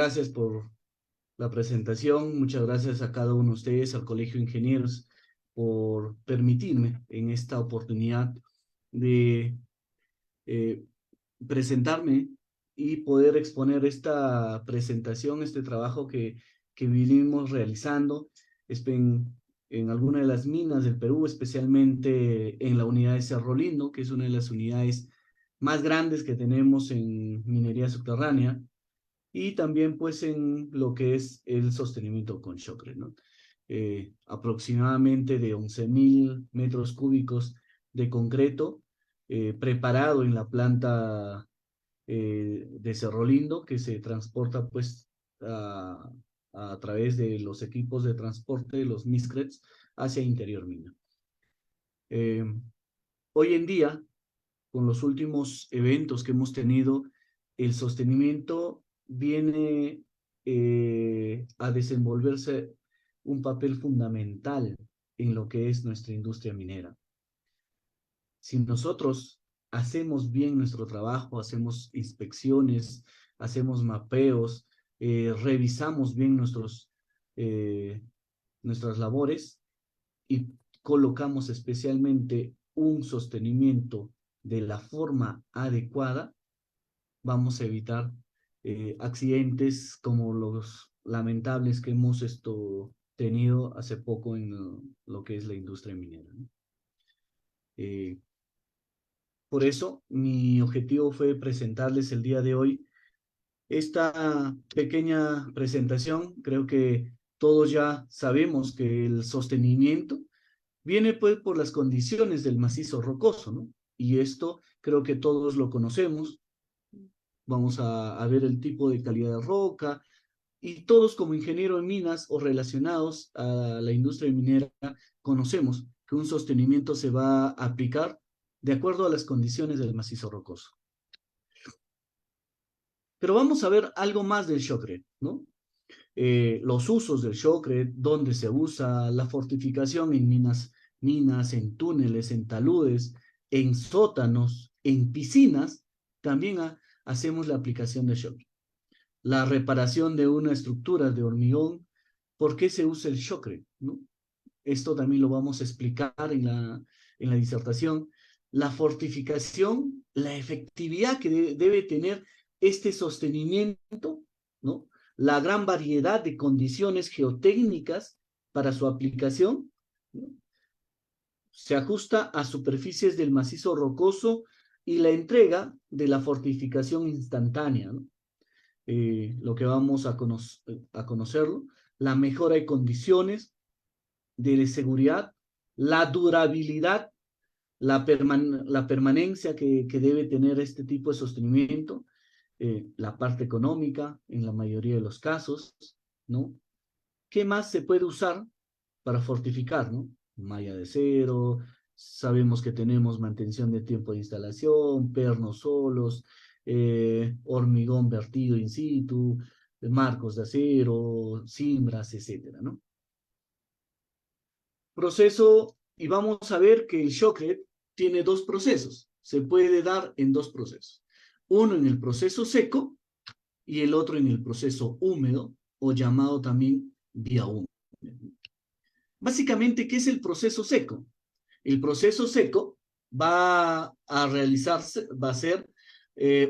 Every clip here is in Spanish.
Gracias por la presentación. Muchas gracias a cada uno de ustedes, al Colegio de Ingenieros, por permitirme en esta oportunidad de eh, presentarme y poder exponer esta presentación, este trabajo que vinimos realizando en alguna de las minas del Perú, especialmente en la unidad de Cerro Lindo, que es una de las unidades más grandes que tenemos en minería subterránea, y también pues en lo que es el sostenimiento con Shockley, ¿no? Aproximadamente de 11.000 metros cúbicos de concreto preparado en la planta de Cerro Lindo, que se transporta pues a, a través de los equipos de transporte, los MISCRETs, hacia interior mina. Eh, Hoy en día, con los últimos eventos que hemos tenido, el sostenimiento viene a desenvolverse un papel fundamental en lo que es nuestra industria minera. Si nosotros hacemos bien nuestro trabajo, hacemos inspecciones, hacemos mapeos, revisamos bien nuestras labores y colocamos especialmente un sostenimiento de la forma adecuada, vamos a evitar accidentes como los lamentables que hemos tenido hace poco en lo que es la industria minera, ¿no? Eh, por eso, mi objetivo fue presentarles el día de hoy esta pequeña presentación. Creo que todos ya sabemos que el sostenimiento viene pues por las condiciones del macizo rocoso, ¿no? Y esto creo que todos lo conocemos. Vamos a ver el tipo de calidad de roca, y todos como ingeniero en minas o relacionados a la industria minera conocemos que un sostenimiento se va a aplicar de acuerdo a las condiciones del macizo rocoso. Pero vamos a ver algo más del shotcrete, ¿no? Los usos del shotcrete, dónde se usa, la fortificación en minas, en túneles, en taludes, en sótanos, en piscinas, también hacemos la aplicación de shotcrete. La reparación de una estructura de hormigón, ¿por qué se usa el shotcrete, ¿no? Esto también lo vamos a explicar en la disertación. La fortificación, la efectividad que debe tener este sostenimiento, ¿no? La gran variedad de condiciones geotécnicas para su aplicación, ¿no? Se ajusta a superficies del macizo rocoso y la entrega de la fortificación instantánea, ¿no? Lo que vamos a conocerlo, la mejora de condiciones de seguridad, la durabilidad, la permanencia que debe tener este tipo de sostenimiento, la parte económica en la mayoría de los casos, ¿no? ¿Qué más se puede usar para fortificar, ¿no? Malla de acero, sabemos que tenemos mantención de tiempo de instalación, pernos solos, hormigón vertido in situ, marcos de acero, cimbras, etcétera, ¿no? Proceso, y vamos a ver que el shotcrete tiene dos procesos, se puede dar en dos procesos. Uno en el proceso seco y el otro en el proceso húmedo, o llamado también vía húmeda. Básicamente, ¿qué es el proceso seco? El proceso seco va a realizarse, va a ser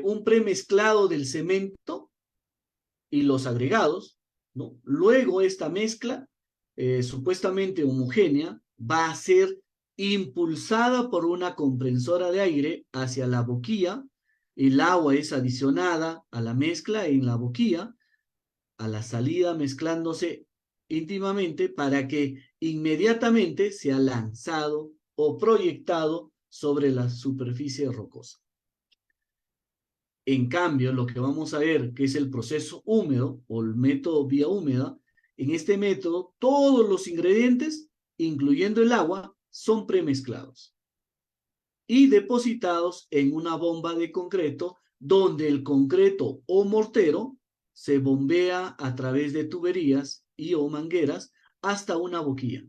un premezclado del cemento y los agregados, ¿no? Luego esta mezcla, supuestamente homogénea, va a ser impulsada por una compresora de aire hacia la boquilla. El agua es adicionada a la mezcla en la boquilla, a la salida mezclándose íntimamente para que inmediatamente sea lanzado o proyectado sobre la superficie rocosa. En cambio, lo que vamos a ver, que es el proceso húmedo o el método vía húmeda, en este método todos los ingredientes, incluyendo el agua, son premezclados y depositados en una bomba de concreto donde el concreto o mortero se bombea a través de tuberías y o mangueras hasta una boquilla.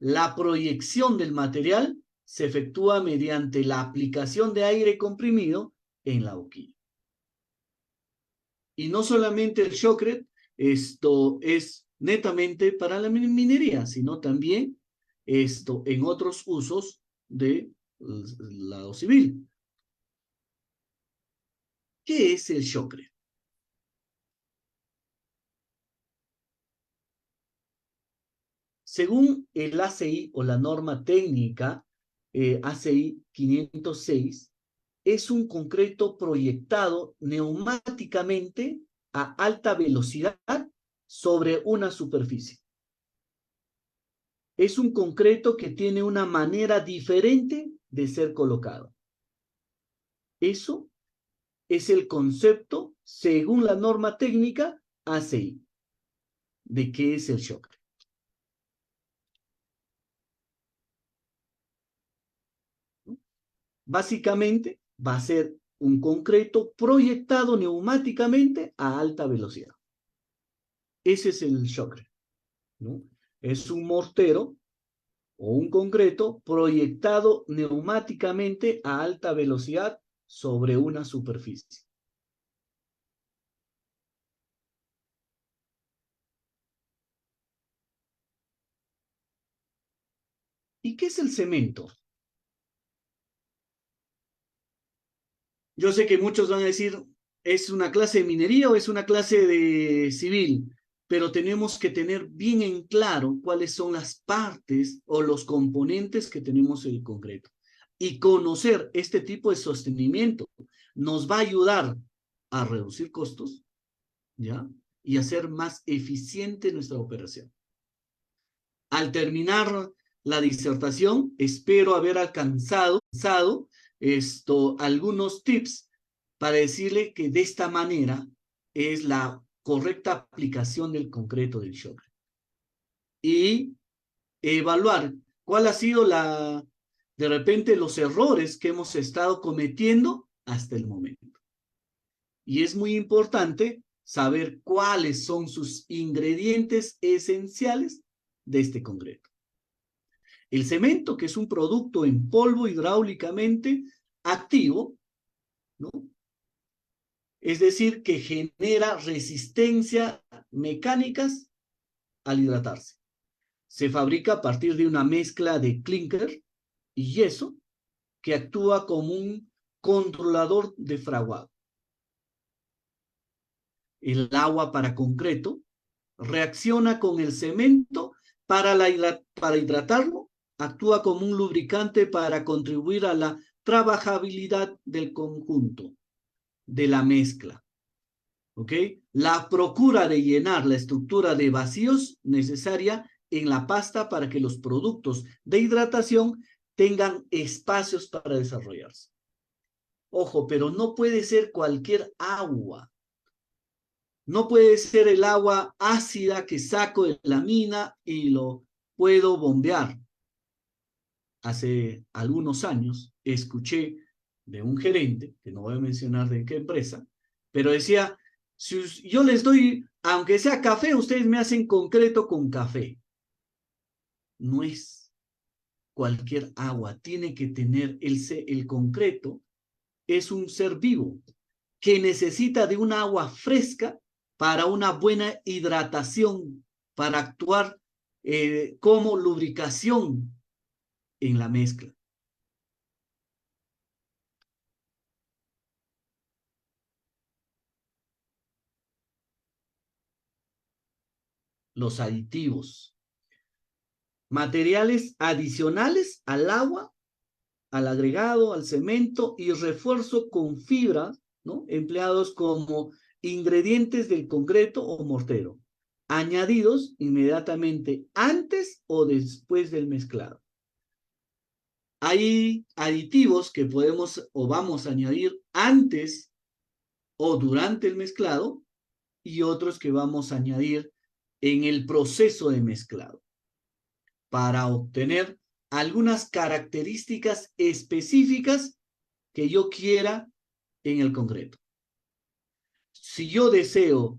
La proyección del material se efectúa mediante la aplicación de aire comprimido en la boquilla. Y no solamente el shockrete, esto es netamente para la minería, sino también esto en otros usos del lado civil. ¿Qué es el shockrete? Según el ACI o la norma técnica ACI 506, es un concreto proyectado neumáticamente a alta velocidad sobre una superficie. Es un concreto que tiene una manera diferente de ser colocado. Eso es el concepto, según la norma técnica ACI, de qué es el shock. Básicamente va a ser un concreto proyectado neumáticamente a alta velocidad. Ese es el shock, ¿no? Es un mortero o un concreto proyectado neumáticamente a alta velocidad sobre una superficie. ¿Y qué es el cemento? Yo sé que muchos van a decir, ¿es una clase de minería o es una clase de civil? Pero tenemos que tener bien en claro cuáles son las partes o los componentes que tenemos en el concreto. Y conocer este tipo de sostenimiento nos va a ayudar a reducir costos, ¿ya? Y hacer más eficiente nuestra operación. Al terminar la disertación, espero haber alcanzado algunos tips para decirle que de esta manera es la correcta aplicación del concreto del shock. Y evaluar cuál ha sido de repente los errores que hemos estado cometiendo hasta el momento. Y es muy importante saber cuáles son sus ingredientes esenciales de este concreto. El cemento, que es un producto en polvo hidráulicamente activo, ¿no? Es decir, que genera resistencia mecánicas al hidratarse. Se fabrica a partir de una mezcla de clinker y yeso que actúa como un controlador de fraguado. El agua para concreto reacciona con el cemento para hidratarlo, actúa como un lubricante para contribuir a la trabajabilidad del conjunto, de la mezcla. ¿Ok? La procura de llenar la estructura de vacíos necesaria en la pasta para que los productos de hidratación tengan espacios para desarrollarse. Ojo, pero no puede ser cualquier agua. No puede ser el agua ácida que saco de la mina y lo puedo bombear. Hace algunos años escuché de un gerente, que no voy a mencionar de qué empresa, pero decía, si yo les doy, aunque sea café, ustedes me hacen concreto con café. No es cualquier agua, tiene que tener el concreto, es un ser vivo que necesita de una agua fresca para una buena hidratación, para actuar como lubricación en la mezcla. Los aditivos, materiales adicionales al agua, al agregado, al cemento y refuerzo con fibra, ¿no? Empleados como ingredientes del concreto o mortero, añadidos inmediatamente antes o después del mezclado. Hay aditivos que podemos o vamos a añadir antes o durante el mezclado y otros que vamos a añadir en el proceso de mezclado para obtener algunas características específicas que yo quiera en el concreto. Si yo deseo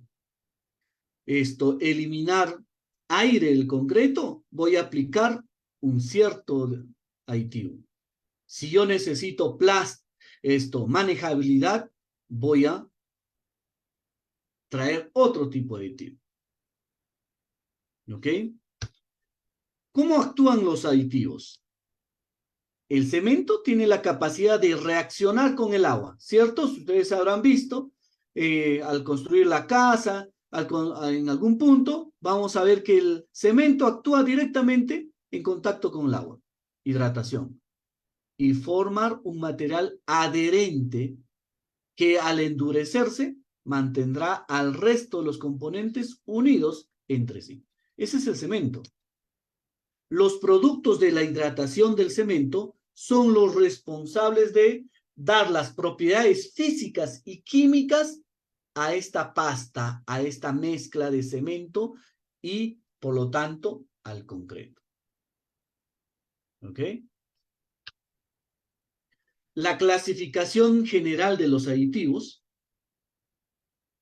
eliminar aire del concreto, voy a aplicar un cierto aditivo. Si yo necesito manejabilidad, voy a traer otro tipo de aditivo. ¿Ok? ¿Cómo actúan los aditivos? El cemento tiene la capacidad de reaccionar con el agua, ¿cierto? Ustedes habrán visto, al construir la casa, en algún punto, vamos a ver que el cemento actúa directamente en contacto con el agua, hidratación, y formar un material adherente que al endurecerse mantendrá al resto de los componentes unidos entre sí. Ese es el cemento. Los productos de la hidratación del cemento son los responsables de dar las propiedades físicas y químicas a esta pasta, a esta mezcla de cemento y, por lo tanto, al concreto. ¿Ok? La clasificación general de los aditivos,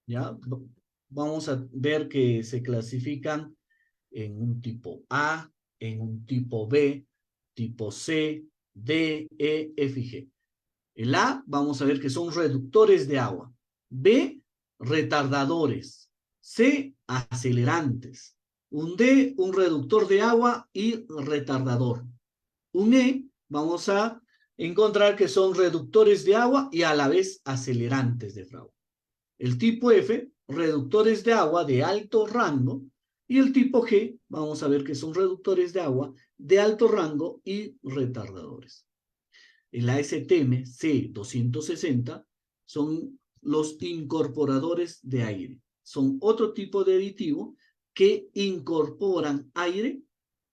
¿ya? Vamos a ver que se clasifican en un tipo A, en un tipo B, tipo C, D, E, F y G. El A, vamos a ver que son reductores de agua. B, retardadores. C, acelerantes. Un D, un reductor de agua y retardador. Un E, vamos a encontrar que son reductores de agua y a la vez acelerantes de agua. El tipo F, reductores de agua de alto rango, y el tipo G, vamos a ver que son reductores de agua de alto rango y retardadores. El ASTM C260 son los incorporadores de aire. Son otro tipo de aditivo que incorporan aire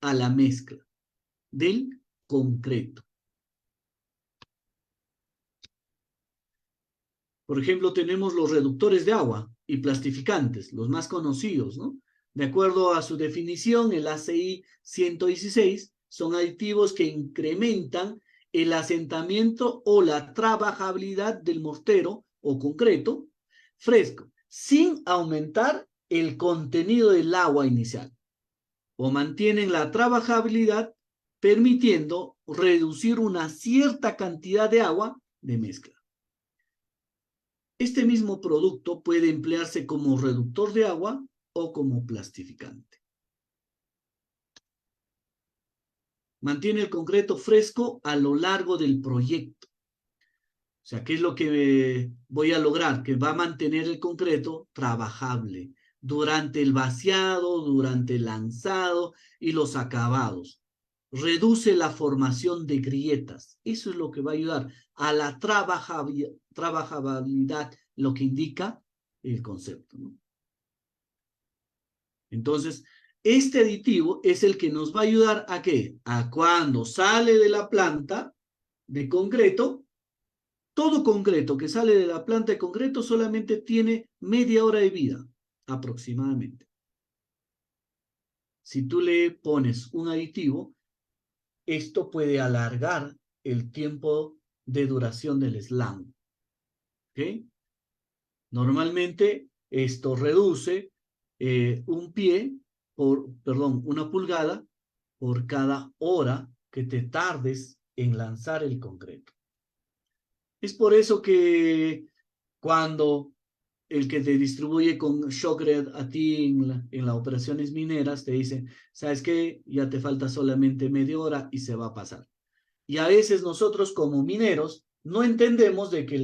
a la mezcla del concreto. Por ejemplo, tenemos los reductores de agua y plastificantes, los más conocidos, ¿no? De acuerdo a su definición, el ACI 116 son aditivos que incrementan el asentamiento o la trabajabilidad del mortero o concreto fresco, sin aumentar el contenido del agua inicial, o mantienen la trabajabilidad permitiendo reducir una cierta cantidad de agua de mezcla. Este mismo producto puede emplearse como reductor de agua o como plastificante. Mantiene el concreto fresco a lo largo del proyecto. O sea, ¿qué es lo que voy a lograr? Que va a mantener el concreto trabajable durante el vaciado, durante el lanzado y los acabados. Reduce la formación de grietas. Eso es lo que va a ayudar a la trabajabilidad, lo que indica el concepto, ¿no? Entonces, este aditivo es el que nos va a ayudar a ¿qué? A cuando sale de la planta de concreto, todo concreto que sale de la planta de concreto solamente tiene media hora de vida, aproximadamente. Si tú le pones un aditivo, esto puede alargar el tiempo de duración del slam. ¿Ok? Normalmente esto reduce una pulgada por cada hora que te tardes en lanzar el concreto. Es por eso que cuando el que te distribuye con Shockrete a ti en las operaciones mineras te dice, ¿sabes qué? Ya te falta solamente media hora y se va a pasar. Y a veces nosotros como mineros no entendemos de que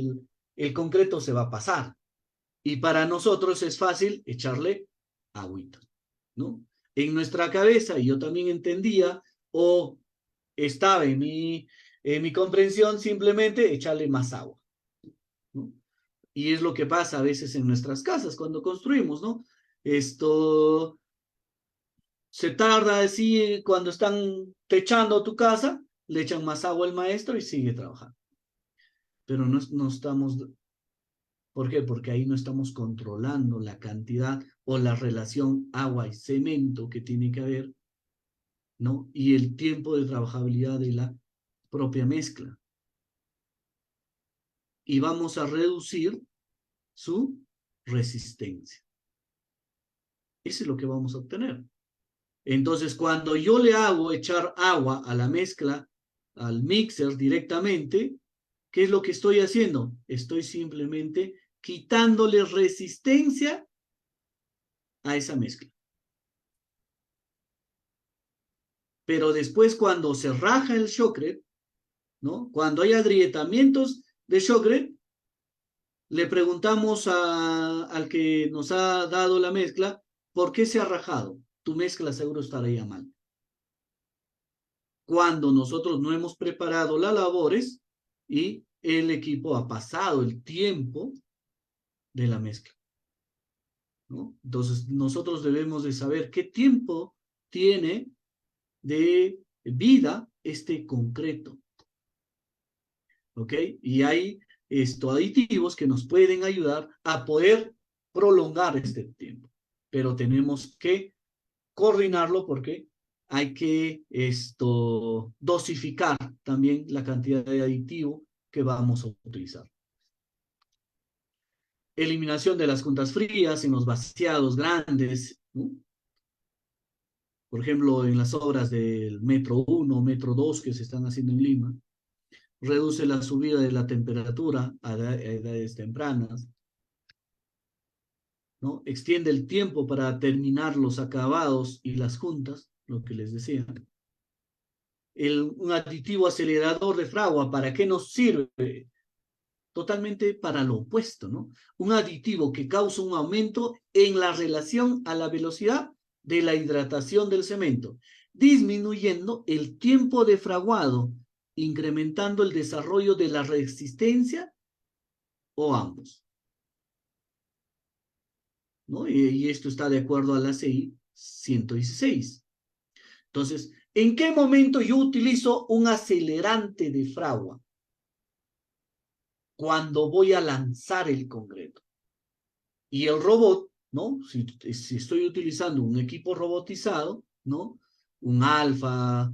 el concreto se va a pasar. Y para nosotros es fácil echarle agüita, ¿no? En nuestra cabeza, y yo también entendía, o estaba en mi comprensión, simplemente echarle más agua, ¿no? Y es lo que pasa a veces en nuestras casas cuando construimos, ¿no? Esto se tarda así, cuando están techando tu casa, le echan más agua al maestro y sigue trabajando. Pero no estamos. ¿Por qué? Porque ahí no estamos controlando la cantidad o la relación agua y cemento que tiene que haber, ¿no? Y el tiempo de trabajabilidad de la propia mezcla. Y vamos a reducir su resistencia. Eso es lo que vamos a obtener. Entonces, cuando yo le hago echar agua a la mezcla, al mixer directamente, ¿qué es lo que estoy haciendo? Estoy simplemente quitándole resistencia a esa mezcla. Pero después cuando se raja el shockrete, ¿no? Cuando hay agrietamientos de shockrete, le preguntamos al que nos ha dado la mezcla, ¿por qué se ha rajado? Tu mezcla seguro estaría mal. Cuando nosotros no hemos preparado las labores y el equipo ha pasado el tiempo de la mezcla, ¿no? Entonces, nosotros debemos de saber qué tiempo tiene de vida este concreto, ¿ok? Y hay aditivos que nos pueden ayudar a poder prolongar este tiempo, pero tenemos que coordinarlo porque hay que dosificar también la cantidad de aditivo que vamos a utilizar. Eliminación de las juntas frías en los vaciados grandes, ¿no? Por ejemplo, en las obras del Metro 1, Metro 2 que se están haciendo en Lima, reduce la subida de la temperatura a edades tempranas, ¿no? Extiende el tiempo para terminar los acabados y las juntas, lo que les decía. Un aditivo acelerador de fragua, ¿para qué nos sirve? Totalmente para lo opuesto, ¿no? Un aditivo que causa un aumento en la relación a la velocidad de la hidratación del cemento, disminuyendo el tiempo de fraguado, incrementando el desarrollo de la resistencia o ambos, ¿no? Y esto está de acuerdo a la CI 116. Entonces, ¿en qué momento yo utilizo un acelerante de fragua? Cuando voy a lanzar el concreto. Y el robot, ¿no? Si estoy utilizando un equipo robotizado, ¿no? Un Alfa,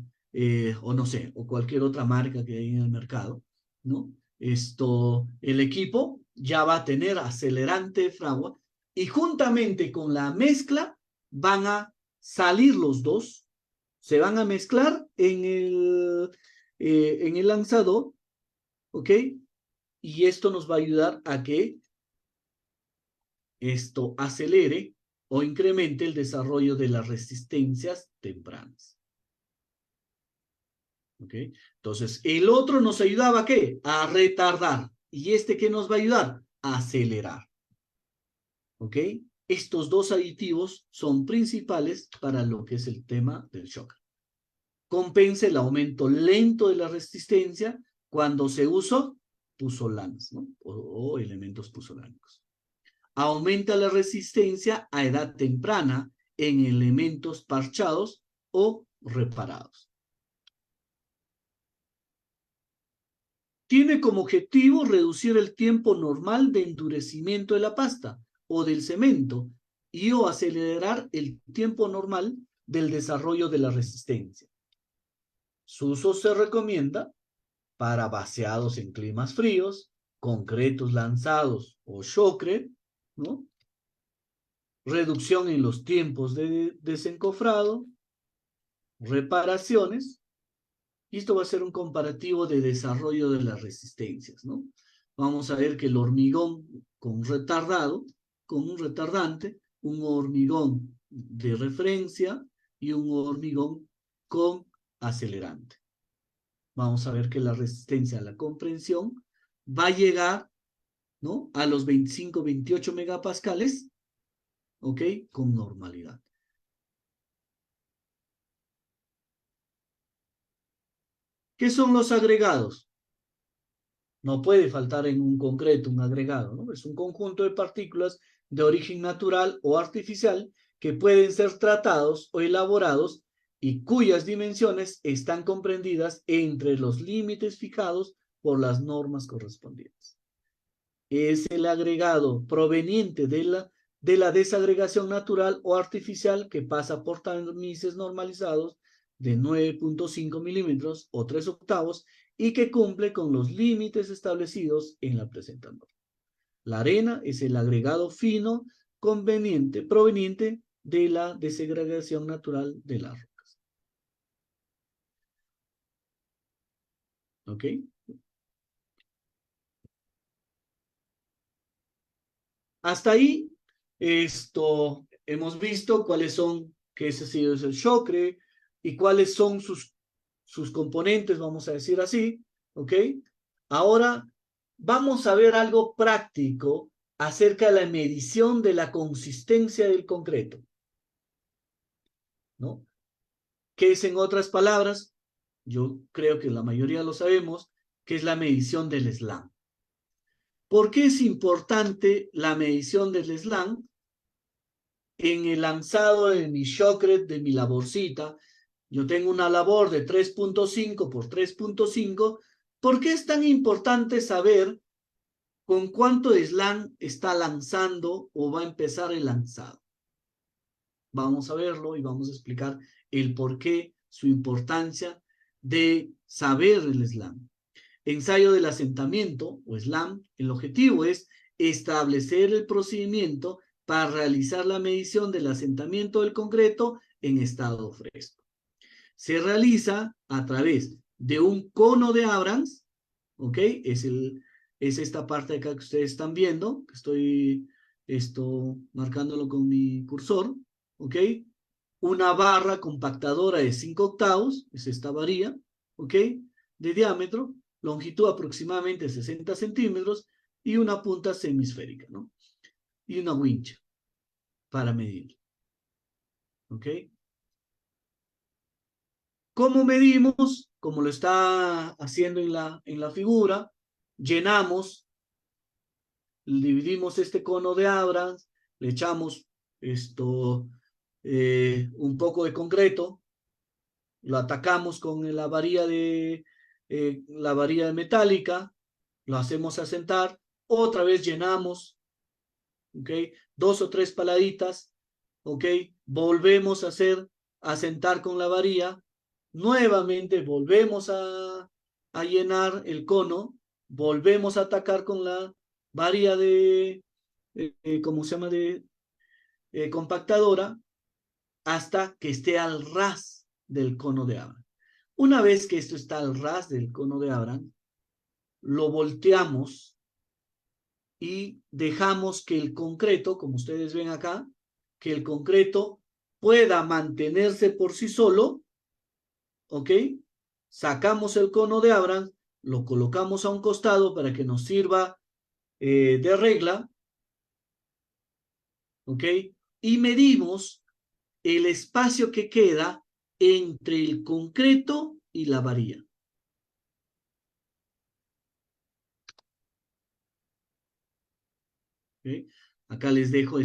o no sé, o cualquier otra marca que hay en el mercado, ¿no? El equipo ya va a tener acelerante de fragua y juntamente con la mezcla van a salir los dos, se van a mezclar en el lanzador, ¿ok? Y esto nos va a ayudar a que esto acelere o incremente el desarrollo de las resistencias tempranas. ¿Ok? Entonces, el otro nos ayudaba ¿a qué? A retardar. ¿Y este qué nos va a ayudar? A acelerar. ¿Ok? Estos dos aditivos son principales para lo que es el tema del shock. Compensa el aumento lento de la resistencia cuando se usa puzzolans, ¿no? O elementos puzolánicos. Aumenta la resistencia a edad temprana en elementos parchados o reparados. Tiene como objetivo reducir el tiempo normal de endurecimiento de la pasta o del cemento y o acelerar el tiempo normal del desarrollo de la resistencia. Su uso se recomienda para vaciados en climas fríos, concretos lanzados o shockrete, ¿no? Reducción en los tiempos de desencofrado, reparaciones, y esto va a ser un comparativo de desarrollo de las resistencias, ¿no? Vamos a ver que el hormigón con retardado, con un retardante, un hormigón de referencia y un hormigón con acelerante. Vamos a ver que la resistencia a la comprensión va a llegar, ¿no? A los 25, 28 megapascales, ¿ok? Con normalidad. ¿Qué son los agregados? No puede faltar en un concreto un agregado, ¿no? Es un conjunto de partículas de origen natural o artificial que pueden ser tratados o elaborados y cuyas dimensiones están comprendidas entre los límites fijados por las normas correspondientes. Es el agregado proveniente de la desagregación natural o artificial que pasa por tamices normalizados de 9.5 milímetros o 3 octavos y que cumple con los límites establecidos en la presente norma. La arena es el agregado fino proveniente de la desagregación natural de las rocas. ¿Ok? Hasta ahí, hemos visto cuáles son, que ese sí es el shocre, y cuáles son sus componentes, vamos a decir así, ¿ok? Ahora vamos a ver algo práctico acerca de la medición de la consistencia del concreto, ¿no? Que es, en otras palabras, yo creo que la mayoría lo sabemos, que es la medición del slam. ¿Por qué es importante la medición del slam? En el lanzado de mi shocret, de mi laborcita, yo tengo una labor de 3.5 por 3.5. ¿Por qué es tan importante saber con cuánto slam está lanzando o va a empezar el lanzado? Vamos a verlo y vamos a explicar el por qué, su importancia de saber el slam. Ensayo del asentamiento o slam, el objetivo es establecer el procedimiento para realizar la medición del asentamiento del concreto en estado fresco. Se realiza a través de un cono de Abrams, ¿ok? Es esta parte de acá que ustedes están viendo, que estoy marcándolo con mi cursor, ¿ok? Una barra compactadora de 5 octavos, es esta varilla, ¿ok? De diámetro, longitud aproximadamente 60 centímetros y una punta semisférica, ¿no? Y una wincha para medir, ¿ok? ¿Cómo medimos? Como lo está haciendo en la figura, llenamos, dividimos este cono de Abrams, le echamos un poco de concreto, lo atacamos con la varilla metálica, lo hacemos asentar, otra vez llenamos, ¿ok? 2 o 3 paladitas, ¿ok? Volvemos a asentar con la varilla, nuevamente volvemos a llenar el cono, volvemos a atacar con la varilla ¿cómo se llama? Compactadora, hasta que esté al ras del cono de Abraham. Una vez que esto está al ras del cono de Abraham, lo volteamos y dejamos que el concreto, como ustedes ven acá, que el concreto pueda mantenerse por sí solo, ¿ok? Sacamos el cono de Abraham, lo colocamos a un costado para que nos sirva de regla, ¿ok? Y medimos el espacio que queda entre el concreto y la varilla. ¿Okay? Acá les dejo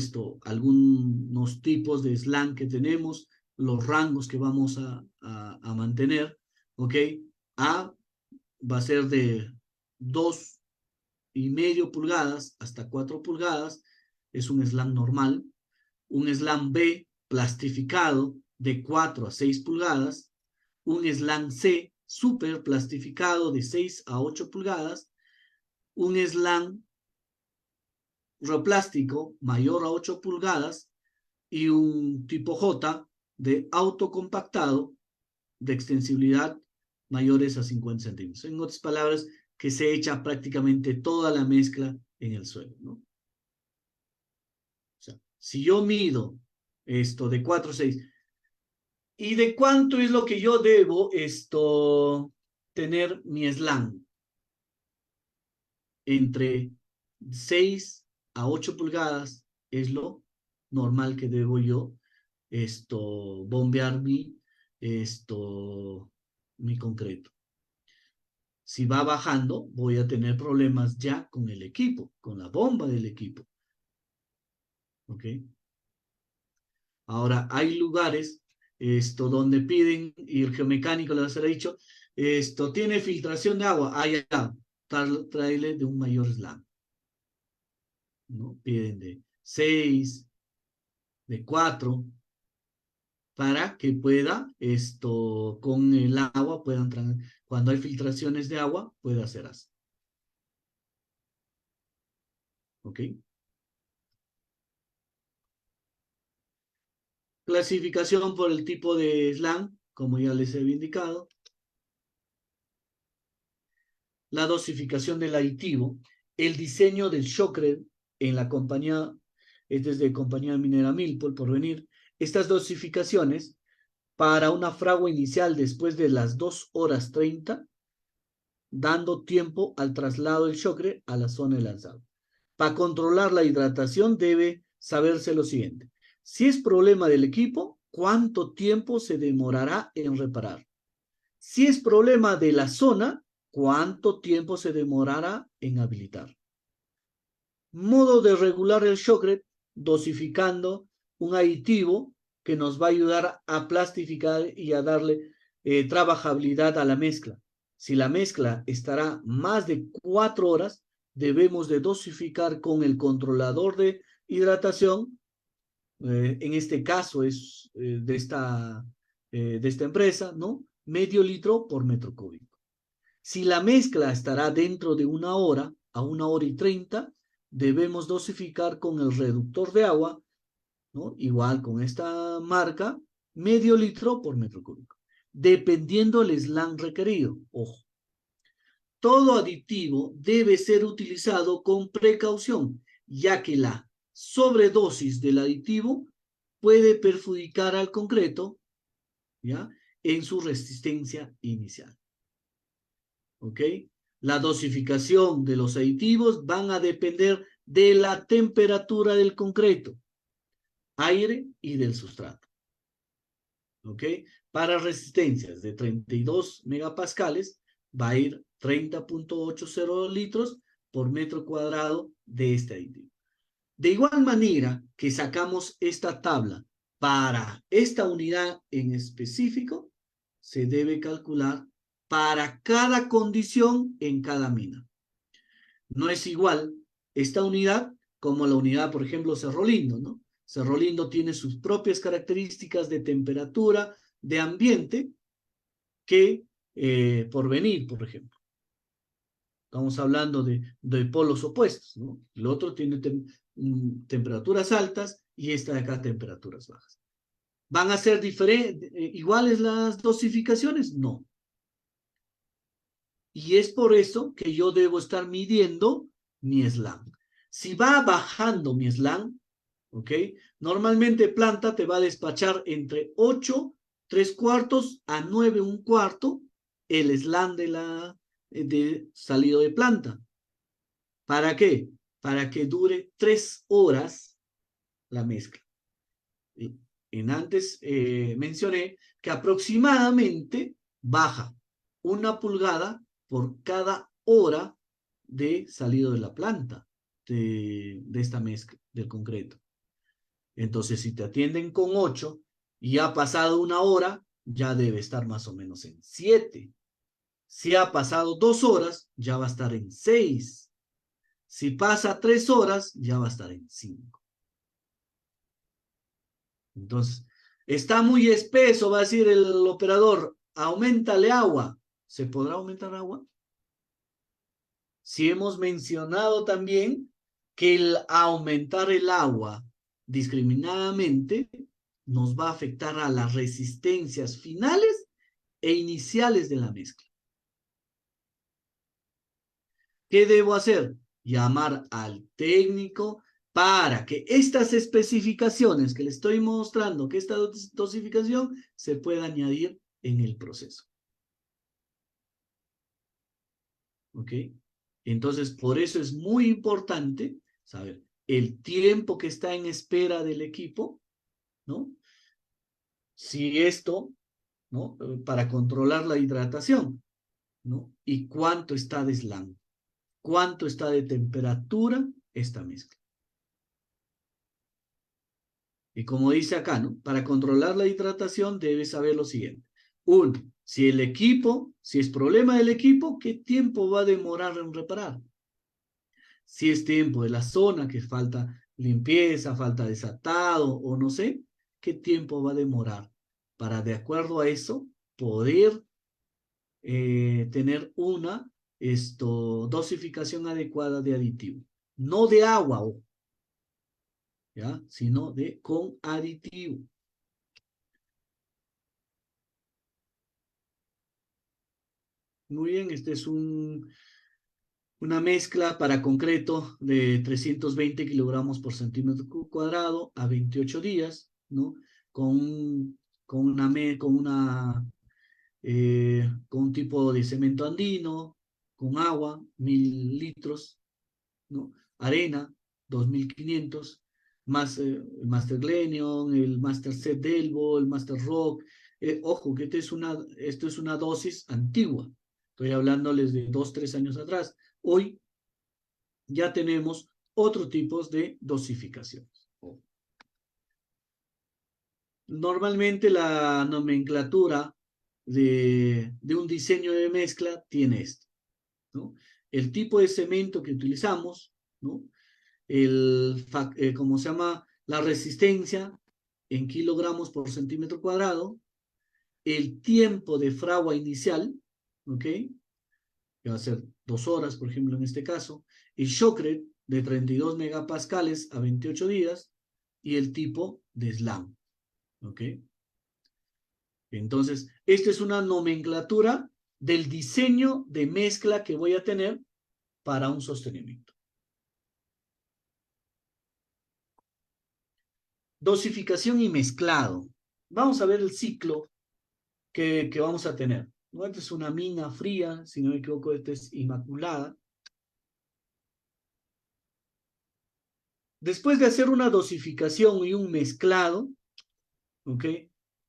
algunos tipos de slam que tenemos, los rangos que vamos a mantener, ¿ok? A va a ser de 2,5 pulgadas hasta 4 pulgadas, es un slam normal. Un slam B plastificado de 4 a 6 pulgadas, un slam C super plastificado de 6 a 8 pulgadas, un slam plástico mayor a 8 pulgadas y un tipo J de autocompactado de extensibilidad mayores a 50 centímetros. En otras palabras, que se echa prácticamente toda la mezcla en el suelo, ¿no? O sea, si yo mido esto de 4 a 6, ¿y de cuánto es lo que yo debo tener mi slam? Entre 6 a 8 pulgadas es lo normal que debo yo bombear mi concreto. Si va bajando, voy a tener problemas ya con el equipo, con la bomba del equipo. ¿Ok? Ahora, hay lugares donde piden, y el geomecánico les ha dicho, tiene filtración de agua, ya, tráele de un mayor slam, ¿no? Piden de 6, de 4, para que pueda, con el agua, puedan cuando hay filtraciones de agua, pueda hacer así. ¿Ok? Clasificación por el tipo de slam, como ya les he indicado. La dosificación del aditivo, el diseño del shocred en la compañía este es de compañía minera Milpo, el Porvenir, estas dosificaciones para una fragua inicial después de las 2 horas 30, dando tiempo al traslado del chocre a la zona de lanzado. Para controlar la hidratación debe saberse lo siguiente. Si es problema del equipo, ¿cuánto tiempo se demorará en reparar? Si es problema de la zona, ¿cuánto tiempo se demorará en habilitar? Modo de regular el shockred dosificando un aditivo que nos va a ayudar a plastificar y a darle trabajabilidad a la mezcla. Si la mezcla estará más de 4 horas, debemos de dosificar con el controlador de hidratación. En este caso es de esta empresa, ¿no? Medio litro por metro cúbico. Si la mezcla estará dentro de 1 hora a 1 hora y 30, debemos dosificar con el reductor de agua, ¿no? Igual con esta marca, medio litro por metro cúbico, dependiendo el slam requerido. Ojo, todo aditivo debe ser utilizado con precaución, ya que la sobredosis del aditivo puede perjudicar al concreto, ¿ya?, en su resistencia inicial. ¿Ok? La dosificación de los aditivos van a depender de la temperatura del concreto, aire y del sustrato. ¿Ok? Para resistencias de 32 megapascales va a ir 30.80 litros por metro cuadrado de este aditivo. De igual manera que sacamos esta tabla para esta unidad en específico, se debe calcular para cada condición en cada mina. No es igual esta unidad como la unidad, por ejemplo, Cerro Lindo, ¿no? Cerro Lindo tiene sus propias características de temperatura, de ambiente, que Porvenir, por ejemplo. Estamos hablando de polos opuestos, ¿no? El otro tiene temperaturas altas y esta de acá temperaturas bajas. ¿Van a ser iguales las dosificaciones? No. Y es por eso que yo debo estar midiendo mi slam. Si va bajando mi slam, ¿ok? Normalmente planta te va a despachar entre 8, 3/4 a 9, 1/4 el slam de salido de planta. ¿Para qué? Para que dure 3 horas la mezcla. En antes mencioné que aproximadamente baja 1 pulgada por cada hora de salido de la planta de esta mezcla del concreto. Entonces, si te atienden con 8 y ha pasado 1 hora, ya debe estar más o menos en 7. Si ha pasado 2 horas, ya va a estar en 6. Si pasa 3 horas, ya va a estar en 5. Entonces, está muy espeso, va a decir el operador, auméntale agua. ¿Se podrá aumentar agua? Si hemos mencionado también que el aumentar el agua discriminadamente nos va a afectar a las resistencias finales e iniciales de la mezcla. ¿Qué debo hacer? Llamar al técnico para que estas especificaciones que le estoy mostrando, que esta dosificación se pueda añadir en el proceso. ¿Ok? Entonces, por eso es muy importante saber el tiempo que está en espera del equipo, ¿no? Si esto, ¿no? Para controlar la hidratación, ¿no? Y cuánto está de slam, cuánto está de temperatura esta mezcla. Y como dice acá, ¿no? Para controlar la hidratación debes saber lo siguiente. Uno, si es problema del equipo, ¿qué tiempo va a demorar en reparar? Si es tiempo de la zona, que falta limpieza, falta desatado o no sé, ¿qué tiempo va a demorar? Para, de acuerdo a eso, poder tener una dosificación adecuada de aditivo. No de agua, ¿ya? Sino con aditivo. Muy bien, este es un una mezcla para concreto de 320 kilogramos por centímetro cuadrado a 28 días, ¿no? Con, con, una, con un tipo de cemento andino, con agua, 1000 litros, ¿no? Arena, 2500, más el Master Glenion, el Master Set Delvo, el Master Rock. Ojo, que esto es una dosis antigua. Estoy hablándoles de 2, 3 años atrás. Hoy ya tenemos otro tipo de dosificaciones. Normalmente la nomenclatura de un diseño de mezcla tiene esto, ¿no? El tipo de cemento que utilizamos, ¿no? ¿Cómo se llama? La resistencia en kilogramos por centímetro cuadrado, el tiempo de fragua inicial, ¿ok? Que va a ser 2 horas, por ejemplo, en este caso, el shock rate de 32 megapascales a 28 días y el tipo de slam, ¿ok? Entonces, esta es una nomenclatura del diseño de mezcla que voy a tener para un sostenimiento. Dosificación y mezclado. Vamos a ver el ciclo que vamos a tener. ¿No? Esta es una mina fría, si no me equivoco, esta es inmaculada. Después de hacer una dosificación y un mezclado, ¿ok?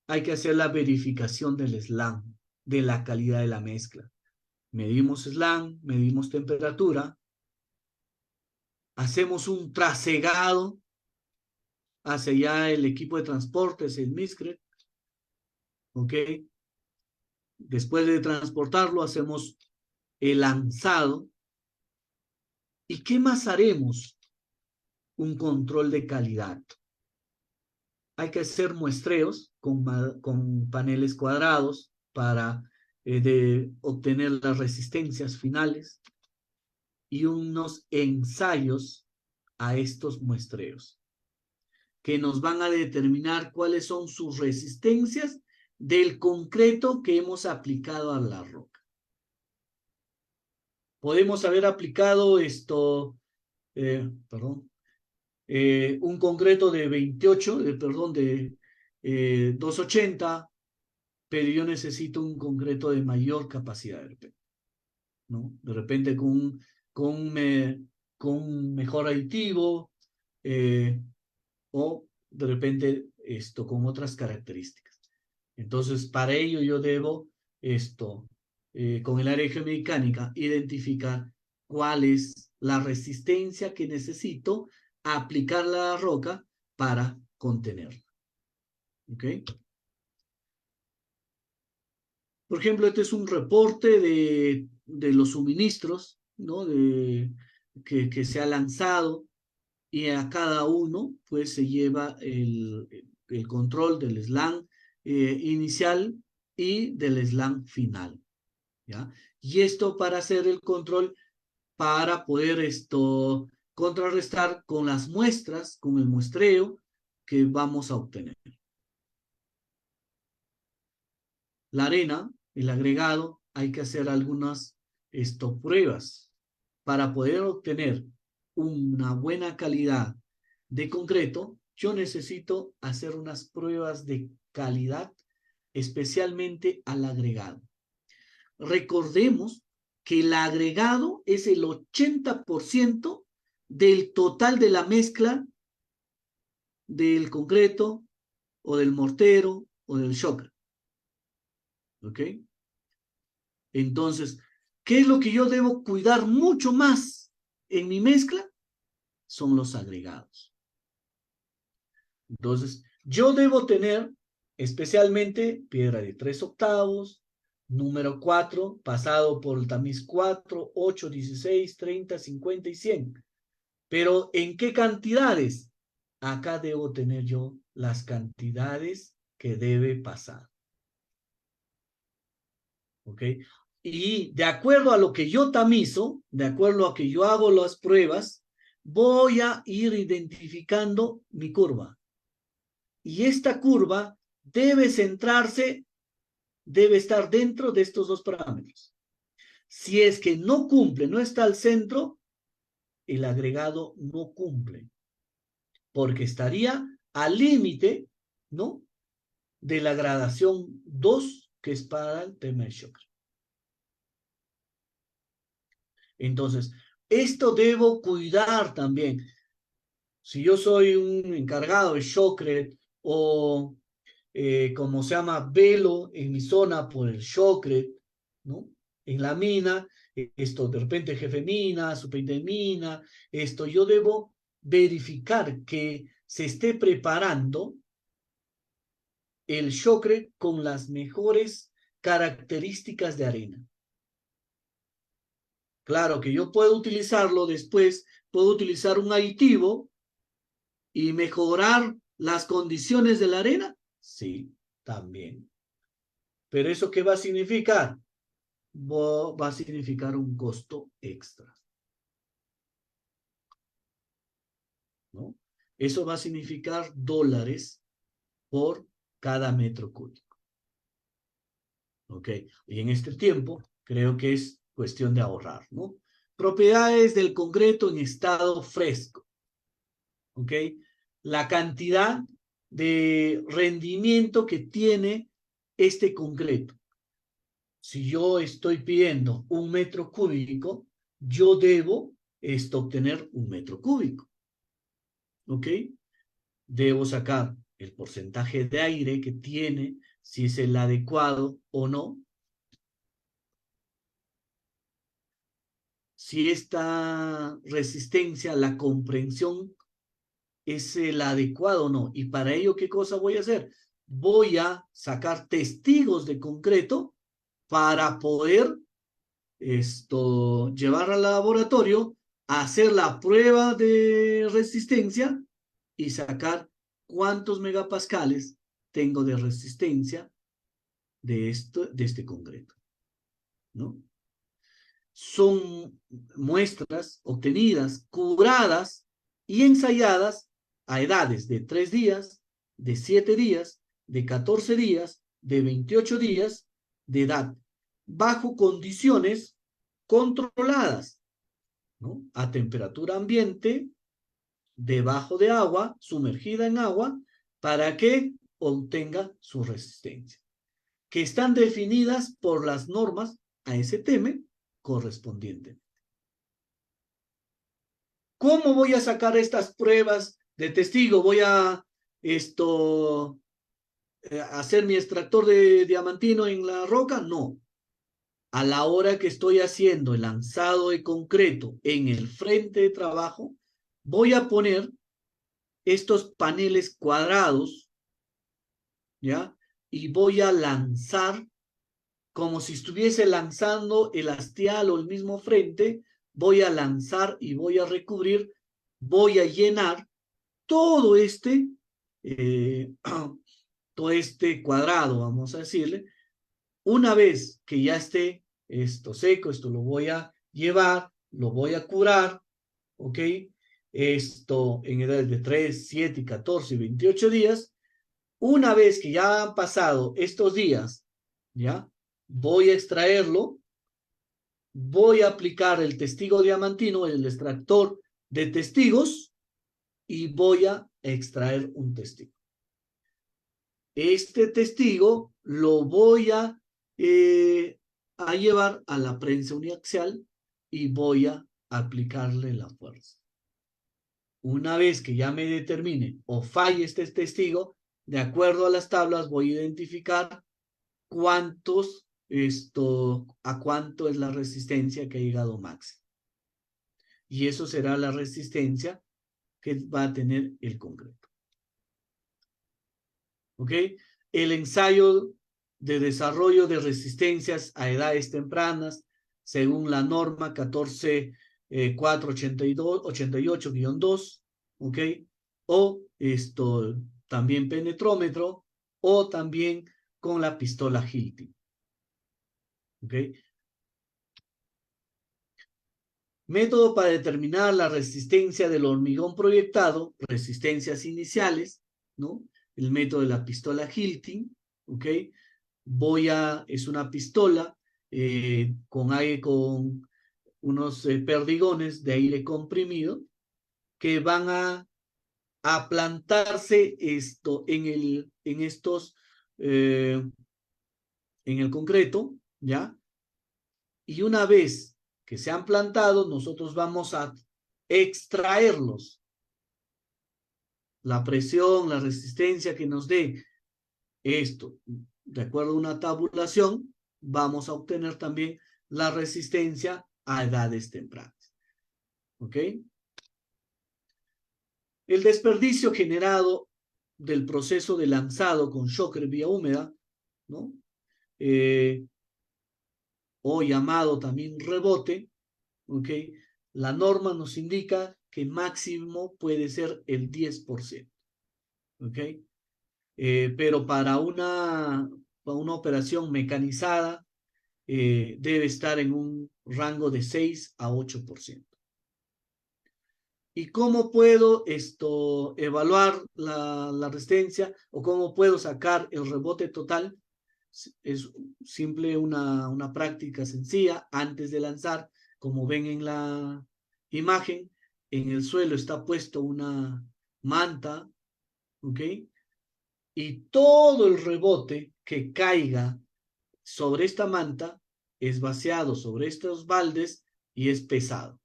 Hay que hacer la verificación del slam, de la calidad de la mezcla. Medimos slam, medimos temperatura, hacemos un trasegado hacia allá el equipo de transportes, el MISCRET, ¿ok? Después de transportarlo, hacemos el lanzado. ¿Y qué más haremos? Un control de calidad. Hay que hacer muestreos con paneles cuadrados para obtener las resistencias finales y unos ensayos a estos muestreos que nos van a determinar cuáles son sus resistencias del concreto que hemos aplicado a la roca. Podemos haber aplicado un concreto de 28, de 280, pero yo necesito un concreto de mayor capacidad de repente, ¿no? De repente con un mejor aditivo, o de repente con otras características. Entonces, para ello yo debo con el área geomecánica, identificar cuál es la resistencia que necesito aplicarle a la roca para contenerla. ¿Ok? Por ejemplo, este es un reporte de los suministros, ¿no? Que se ha lanzado, y a cada uno pues se lleva el control del slam inicial y del slam final, ¿ya? Y esto para hacer el control, para poder contrarrestar con las muestras, con el muestreo que vamos a obtener. La arena, el agregado, hay que hacer algunas pruebas para poder obtener una buena calidad de concreto. Yo necesito hacer unas pruebas de calidad, especialmente al agregado. Recordemos que el agregado es el 80% del total de la mezcla del concreto o del mortero o del shocker. ¿Ok? Entonces, ¿qué es lo que yo debo cuidar mucho más en mi mezcla? Son los agregados. Entonces, yo debo tener especialmente piedra de 3/8, número 4, pasado por el tamiz 4, 8, 16, 30, 50 y 100. Pero ¿en qué cantidades? Acá debo tener yo las cantidades que debe pasar. ¿Ok? Y de acuerdo a lo que yo tamizo, de acuerdo a que yo hago las pruebas, voy a ir identificando mi curva. Y esta curva debe centrarse, debe estar dentro de estos dos parámetros. Si es que no cumple, no está al centro, el agregado no cumple, porque estaría al límite, ¿no?, de la gradación 2, que es para el tema de Shockley. Entonces, esto debo cuidar también. Si yo soy un encargado de Shockley o como se llama, velo en mi zona por el Shockley, ¿no? En la mina, esto de repente jefe mina, superintendente mina, esto yo debo verificar que se esté preparando el Shockley con las mejores características de arena. Claro que yo puedo utilizarlo después, puedo utilizar un aditivo y mejorar las condiciones de la arena. Sí, también. Pero ¿eso qué va a significar? Va a significar un costo extra, ¿no? Eso va a significar dólares por cada metro cúbico, ¿ok? Y en este tiempo creo que es cuestión de ahorrar, ¿no? Propiedades del concreto en estado fresco, ¿ok? La cantidad de rendimiento que tiene este concreto. Si yo estoy pidiendo 1 metro cúbico, yo debo obtener 1 metro cúbico, ¿ok? Debo sacar el porcentaje de aire que tiene, si es el adecuado o no, si esta resistencia, la comprensión, es el adecuado o no. Y para ello, ¿qué cosa voy a hacer? Voy a sacar testigos de concreto para poder llevar al laboratorio, hacer la prueba de resistencia y sacar cuántos megapascales tengo de resistencia de este concreto, ¿no? Son muestras obtenidas, curadas y ensayadas a edades de 3 días, de 7 días, de 14 días, de 28 días de edad, bajo condiciones controladas, ¿no? A temperatura ambiente, debajo de agua, sumergida en agua, para que obtenga su resistencia, que están definidas por las normas ASTM correspondientes. ¿Cómo voy a sacar estas pruebas de testigo? ¿Voy a hacer mi extractor de diamantino en la roca? No. A la hora que estoy haciendo el lanzado de concreto en el frente de trabajo, voy a poner estos paneles cuadrados, ¿ya? Y voy a lanzar como si estuviese lanzando el hastial o el mismo frente, voy a lanzar y voy a recubrir, voy a llenar todo eh, todo este cuadrado, vamos a decirle. Una vez que ya esté esto seco, esto lo voy a llevar, lo voy a curar, ¿ok? Esto en edades de 3, 7, 14 y 28 días. Una vez que ya han pasado estos días, ¿ya? Voy a extraerlo, voy a aplicar el testigo diamantino, el extractor de testigos, y voy a extraer un testigo. Este testigo lo voy a llevar a la prensa uniaxial y voy a aplicarle la fuerza. Una vez que ya me determine o falle este testigo, de acuerdo a las tablas voy a identificar a cuánto es la resistencia que ha llegado máximo. Y eso será la resistencia que va a tener el concreto. ¿Ok? El ensayo de desarrollo de resistencias a edades tempranas, según la norma 14488-2, ¿ok? O también penetrómetro, o también con la pistola Hilti. ¿Ok? Método para determinar la resistencia del hormigón proyectado, resistencias iniciales, ¿no? El método de la pistola Hilti, ¿ok? Es una pistola con unos perdigones de aire comprimido que van a plantarse en el concreto, ¿ya? Y una vez que se han plantado, nosotros vamos a extraerlos. La presión, la resistencia que nos dé esto, de acuerdo a una tabulación, vamos a obtener también la resistencia a edades tempranas. ¿Ok? El desperdicio generado del proceso de lanzado con shocker vía húmeda, ¿no? O llamado también rebote, ¿ok? La norma nos indica que máximo puede ser el 10%, ¿ok? Pero para una operación mecanizada debe estar en un rango de 6 a 8%. ¿Y cómo puedo evaluar la resistencia o cómo puedo sacar el rebote total? Es simple una práctica sencilla. Antes de lanzar, como ven en la imagen, en el suelo está puesto una manta, ¿ok? Y todo el rebote que caiga sobre esta manta es vaciado sobre estos baldes y es pesado.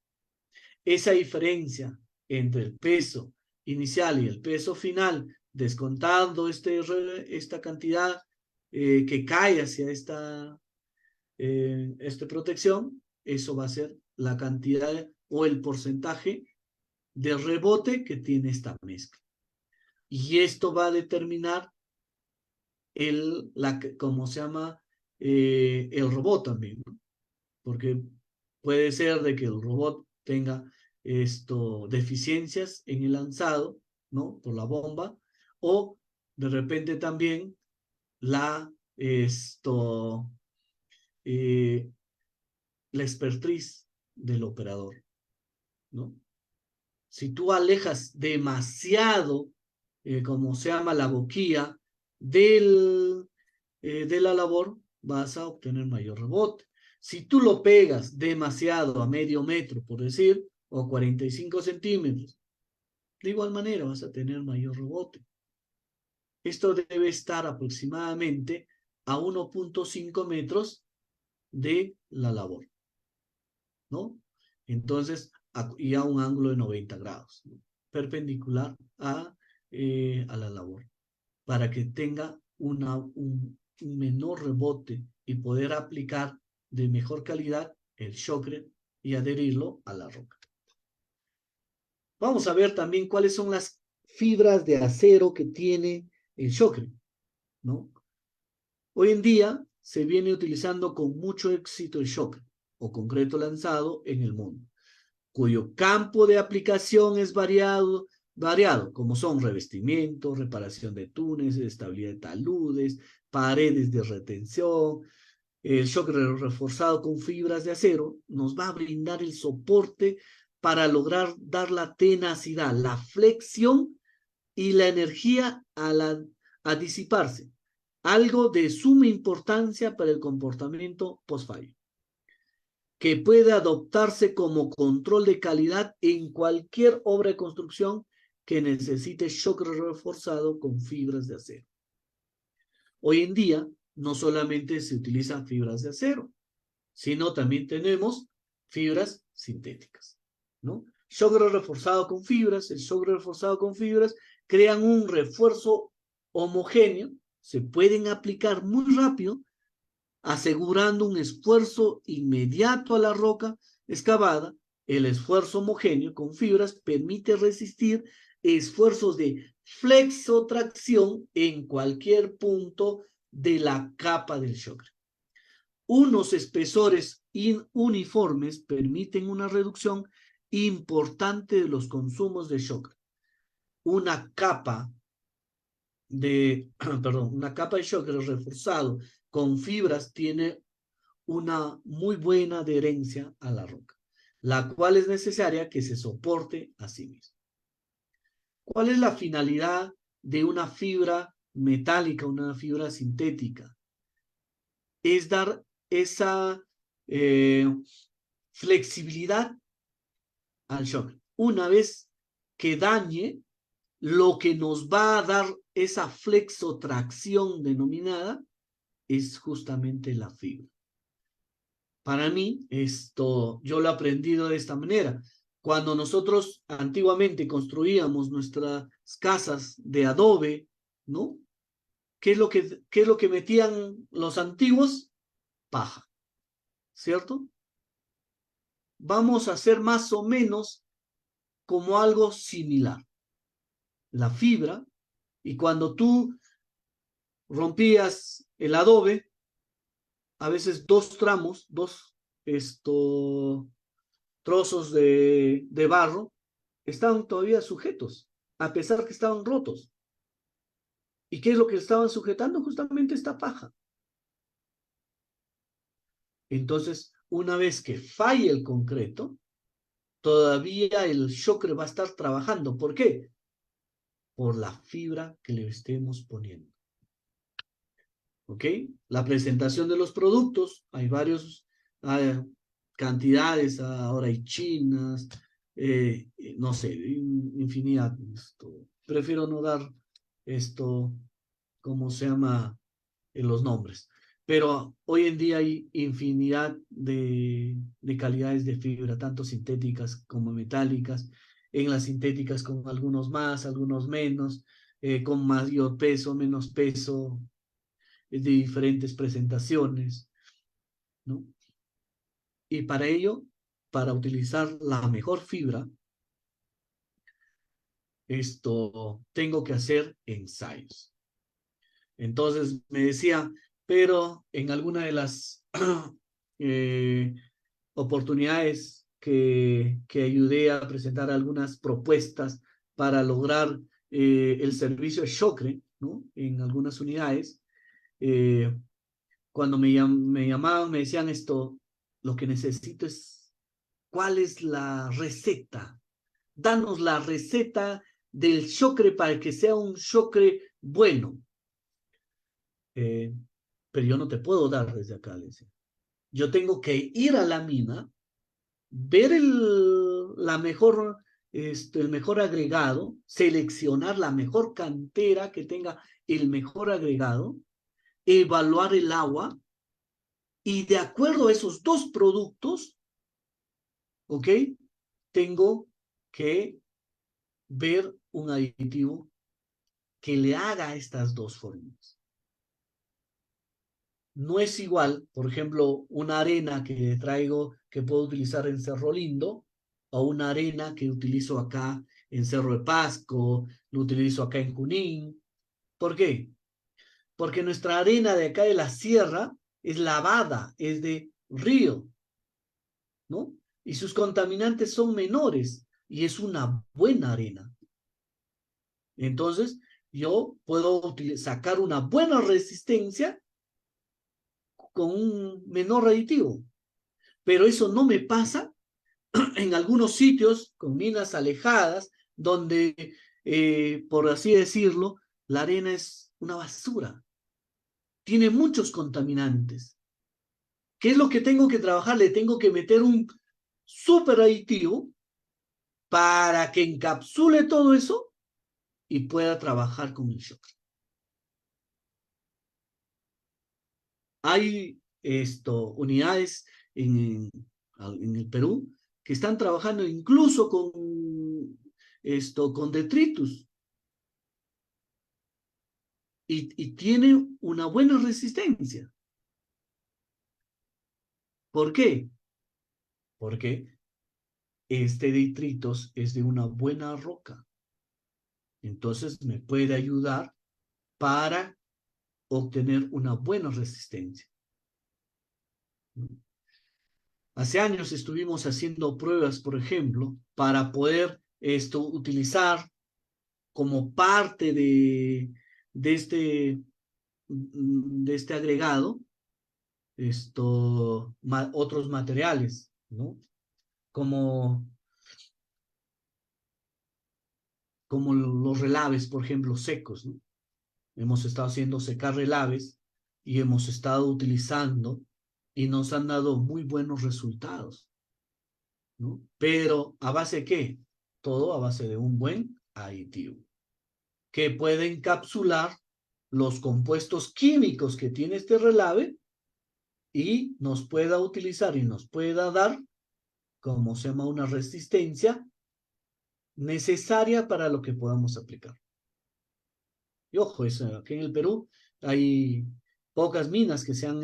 Esa diferencia entre el peso inicial y el peso final, descontando esta cantidad que cae hacia esta protección, eso va a ser la cantidad o el porcentaje de rebote que tiene esta mezcla. Y esto va a determinar ¿cómo se llama? El robot también, ¿no? Porque puede ser de que el robot tenga deficiencias en el lanzado, ¿no? Por la bomba, o de repente también eh, la expertise del operador, ¿no? Si tú alejas demasiado, como se llama la boquilla, de la labor, vas a obtener mayor rebote. Si tú lo pegas demasiado a medio metro, por decir, o 45 centímetros, de igual manera vas a tener mayor rebote. Esto debe estar aproximadamente a 1.5 metros de la labor, ¿no? Entonces, y a un ángulo de 90 grados, ¿no? Perpendicular a la labor, para que tenga un menor rebote y poder aplicar de mejor calidad el shockwave y adherirlo a la roca. Vamos a ver también cuáles son las fibras de acero que tiene el shockwave, ¿no? Hoy en día se viene utilizando con mucho éxito el shockwave o concreto lanzado en el mundo, cuyo campo de aplicación es variado, como son revestimiento, reparación de túneles, estabilidad de taludes, paredes de retención. El shock reforzado con fibras de acero nos va a brindar el soporte para lograr dar la tenacidad, la flexión y la energía a disiparse, algo de suma importancia para el comportamiento post-fallo, que puede adoptarse como control de calidad en cualquier obra de construcción que necesite shock reforzado con fibras de acero. Hoy en día no solamente se utilizan fibras de acero, sino también tenemos fibras sintéticas, ¿no? Shock reforzado con fibras, el shock reforzado con fibras crean un refuerzo homogéneo, se pueden aplicar muy rápido, asegurando un esfuerzo inmediato a la roca excavada. El esfuerzo homogéneo con fibras permite resistir esfuerzos de flexotracción en cualquier punto de la capa del shock. Unos espesores uniformes permiten una reducción importante de los consumos de shock. Una capa de shock reforzado con fibras tiene una muy buena adherencia a la roca, la cual es necesaria que se soporte a sí misma. ¿Cuál es la finalidad de una fibra metálica, una fibra sintética? Es dar esa flexibilidad al shock. Una vez que dañe, lo que nos va a dar esa flexotracción denominada es justamente la fibra. Para mí, yo lo he aprendido de esta manera. Cuando nosotros antiguamente construíamos nuestras casas de adobe, ¿no? ¿Qué es lo que metían los antiguos? Paja, ¿cierto? Vamos a hacer más o menos como algo similar. La fibra, y cuando tú rompías el adobe, a veces dos tramos, trozos de barro, estaban todavía sujetos, a pesar que estaban rotos. ¿Y qué es lo que estaban sujetando? Justamente esta paja. Entonces, una vez que falle el concreto, todavía el shocre va a estar trabajando. ¿Por qué? Por la fibra que le estemos poniendo. ¿Ok? La presentación de los productos, hay varios cantidades, ahora hay chinas, no sé, infinidad. Prefiero no dar ¿cómo se llama? Los nombres. Pero hoy en día hay infinidad de calidades de fibra, tanto sintéticas como metálicas. En las sintéticas con algunos más, algunos menos, con mayor peso, menos peso, de diferentes presentaciones, ¿no? Y para ello, para utilizar la mejor fibra, tengo que hacer ensayos. Entonces me decía, pero en alguna de las oportunidades que ayudé a presentar algunas propuestas para lograr el servicio de Shocre, ¿no? En algunas unidades, eh, cuando me llamaban, me decían lo que necesito es, ¿cuál es la receta? Danos la receta del Shocre para que sea un Shocre bueno. Pero yo no te puedo dar desde acá, le decía. Yo tengo que ir a la mina, ver el mejor agregado, seleccionar la mejor cantera que tenga el mejor agregado, evaluar el agua y de acuerdo a esos dos productos, ¿ok? Tengo que ver un aditivo que le haga estas dos fórmulas. No es igual, por ejemplo, una arena que traigo que puedo utilizar en Cerro Lindo o una arena que utilizo acá en Cerro de Pasco, lo utilizo acá en Junín. ¿Por qué? Porque nuestra arena de acá de la sierra es lavada, es de río, ¿no? Y sus contaminantes son menores y es una buena arena. Entonces, yo puedo sacar una buena resistencia con un menor aditivo. Pero eso no me pasa en algunos sitios con minas alejadas, donde, por así decirlo, la arena es una basura. Tiene muchos contaminantes. ¿Qué es lo que tengo que trabajar? Le tengo que meter un super aditivo para que encapsule todo eso y pueda trabajar con el shock. Hay unidades en el Perú que están trabajando incluso con detritus y tiene una buena resistencia. ¿Por qué? Porque este detritus es de una buena roca. Entonces me puede ayudar para obtener una buena resistencia. Hace años estuvimos haciendo pruebas, por ejemplo, para poder utilizar como parte de este, de este agregado otros materiales, ¿no? Como, como los relaves, por ejemplo, secos, ¿no? Hemos estado haciendo secar relaves y hemos estado utilizando y nos han dado muy buenos resultados, ¿no? Pero ¿a base de qué? Todo a base de un buen aditivo, que puede encapsular los compuestos químicos que tiene este relave y nos pueda utilizar y nos pueda dar, como se llama, una resistencia necesaria para lo que podamos aplicar. Y ojo, aquí en el Perú hay pocas minas que se han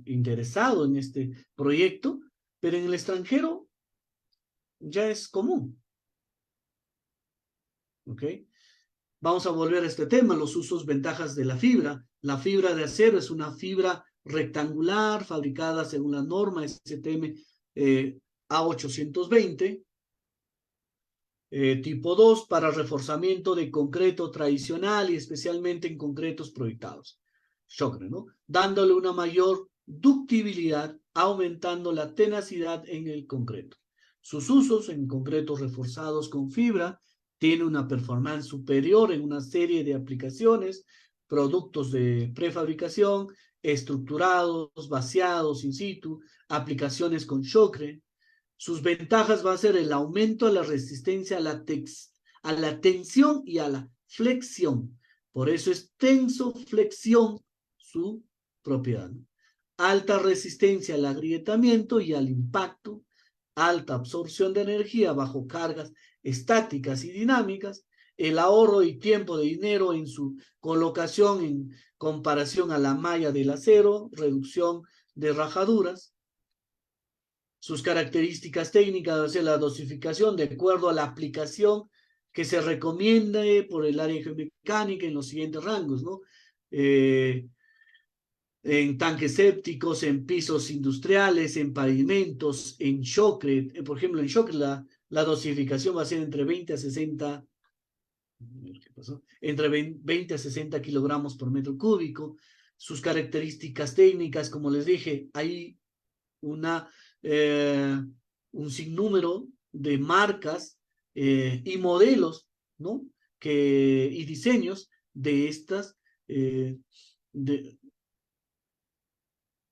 interesado en este proyecto, pero en el extranjero ya es común, ¿ok? Vamos a volver a este tema, los usos, ventajas de la fibra. La fibra de acero es una fibra rectangular fabricada según la norma STM A820, tipo 2, para reforzamiento de concreto tradicional y especialmente en concretos proyectados. Shocre, ¿no? Dándole una mayor ductibilidad, aumentando la tenacidad en el concreto. Sus usos en concretos reforzados con fibra tiene una performance superior en una serie de aplicaciones, productos de prefabricación, estructurados, vaciados in situ, aplicaciones con Shocre. Sus ventajas va a ser el aumento de la resistencia a la tensión y a la flexión. Por eso es tenso-flexión su propiedad. Alta resistencia al agrietamiento y al impacto, alta absorción de energía bajo cargas estáticas y dinámicas, el ahorro y tiempo de dinero en su colocación en comparación a la malla del acero, reducción de rajaduras. Sus características técnicas, o sea, la dosificación de acuerdo a la aplicación que se recomiende por el área geomecánica en los siguientes rangos, ¿no? En tanques sépticos, en pisos industriales, en pavimentos, en Shocre. Por ejemplo, en Shocre la dosificación va a ser entre 20 a 60, ¿qué pasó? Entre 20 a 60 kilogramos por metro cúbico. Sus características técnicas, como les dije, hay una, un sinnúmero de marcas y modelos, ¿no? Y diseños de estas, de,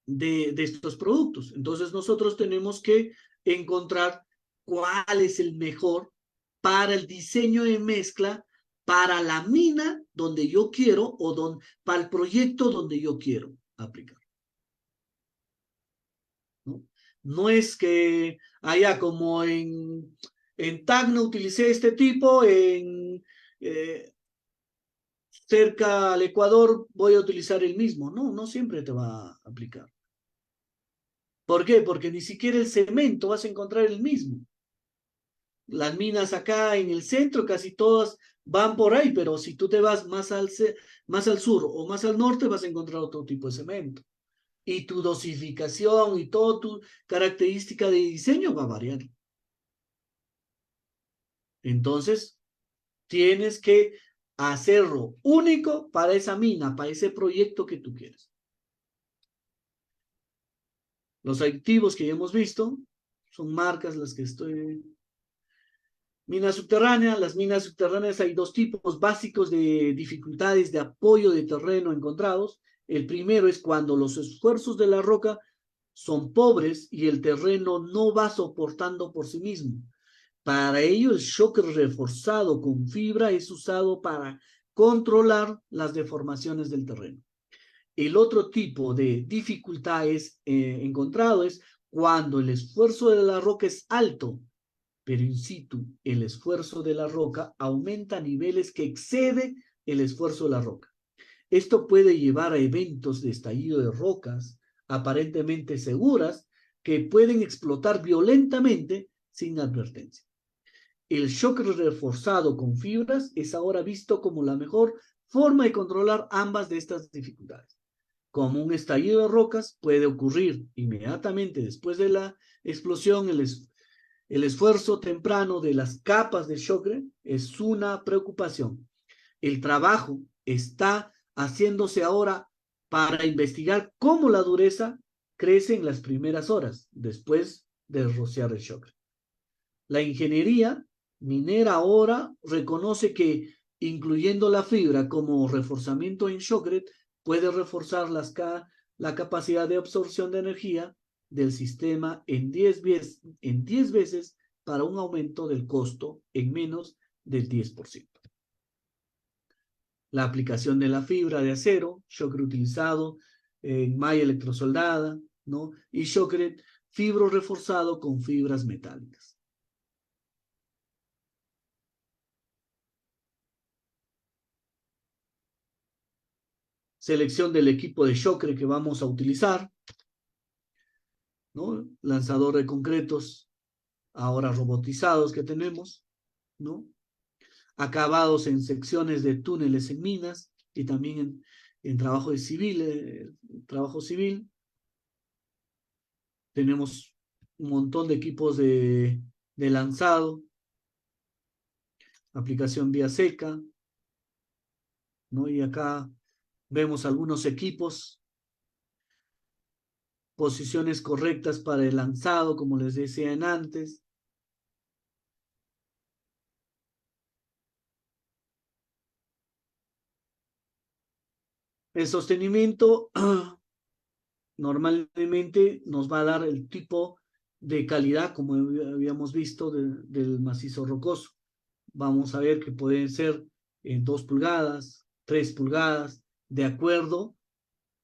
de estos productos. Entonces nosotros tenemos que encontrar cuál es el mejor para el diseño de mezcla, para la mina donde yo quiero o para el proyecto donde yo quiero aplicar. ¿No? No es que allá como en Tacna utilicé este tipo, cerca al Ecuador voy a utilizar el mismo. No, no siempre te va a aplicar. ¿Por qué? Porque ni siquiera el cemento vas a encontrar el mismo. Las minas acá en el centro casi todas van por ahí, pero si tú te vas más al sur o más al norte vas a encontrar otro tipo de cemento. Y tu dosificación y toda tu característica de diseño va a variar. Entonces, tienes que hacerlo único para esa mina, para ese proyecto que tú quieres. Los aditivos que ya hemos visto son marcas las que estoy... Minas subterráneas. Las minas subterráneas hay dos tipos básicos de dificultades de apoyo de terreno encontrados. El primero es cuando los esfuerzos de la roca son pobres y el terreno no va soportando por sí mismo. Para ello, el shock reforzado con fibra es usado para controlar las deformaciones del terreno. El otro tipo de dificultad encontrado es cuando el esfuerzo de la roca es alto, pero in situ el esfuerzo de la roca aumenta a niveles que excede el esfuerzo de la roca. Esto puede llevar a eventos de estallido de rocas aparentemente seguras que pueden explotar violentamente sin advertencia. El shock reforzado con fibras es ahora visto como la mejor forma de controlar ambas de estas dificultades. Como un estallido de rocas puede ocurrir inmediatamente después de la explosión, el esfuerzo temprano de las capas de Shocre es una preocupación. El trabajo está haciéndose ahora para investigar cómo la dureza crece en las primeras horas después de rociar el Shocre. La ingeniería minera ahora reconoce que incluyendo la fibra como reforzamiento en Shocre puede reforzar la capacidad de absorción de energía del sistema en 10 veces para un aumento del costo en menos del 10%. La aplicación de la fibra de acero, shockware utilizado en malla electrosoldada, ¿no? Y shockware fibro reforzado con fibras metálicas. Selección del equipo de shockware que vamos a utilizar, ¿no? Lanzador de concretos ahora robotizados que tenemos, ¿no? Acabados en secciones de túneles en minas y también en trabajo trabajo civil. Tenemos un montón de equipos de lanzado, aplicación vía seca, ¿no? Y acá vemos algunos equipos, posiciones correctas para el lanzado, como les decía antes. El sostenimiento normalmente nos va a dar el tipo de calidad, como habíamos visto, del macizo rocoso. Vamos a ver que pueden ser 2 pulgadas, 3 pulgadas, de acuerdo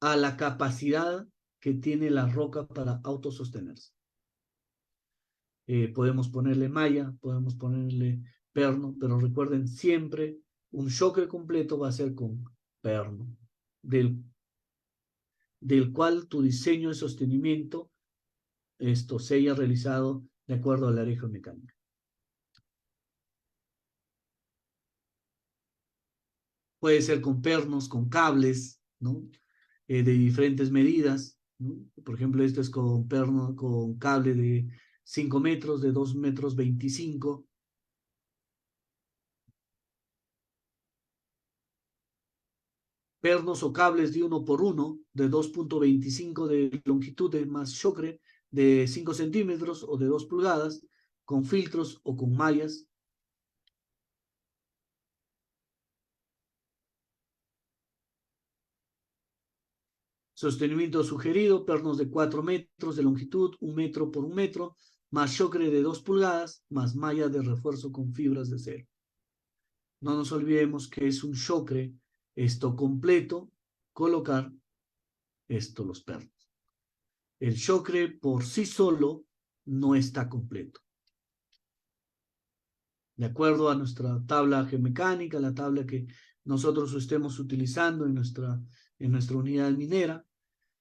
a la capacidad que tiene la roca para autosostenerse. Podemos ponerle malla, podemos ponerle perno, pero recuerden siempre un choque completo va a ser con perno, del cual tu diseño de sostenimiento se haya realizado de acuerdo al área geomecánica. Puede ser con pernos, con cables, ¿no? De diferentes medidas, ¿no? Por ejemplo, esto es con perno, con cable de 5 metros, de 2 metros 25. Pernos o cables de 1 por 1, de 2.25 de longitud, de más shockware de 5 centímetros o de 2 pulgadas, con filtros o con mallas. Sostenimiento sugerido, pernos de 4 metros de longitud, 1 metro por 1 metro, más shockware de 2 pulgadas, más malla de refuerzo con fibras de acero. No nos olvidemos que es un shockware completo, colocar los pernos. El shockware por sí solo no está completo. De acuerdo a nuestra tabla geomecánica, la tabla que nosotros estemos utilizando en nuestra unidad minera,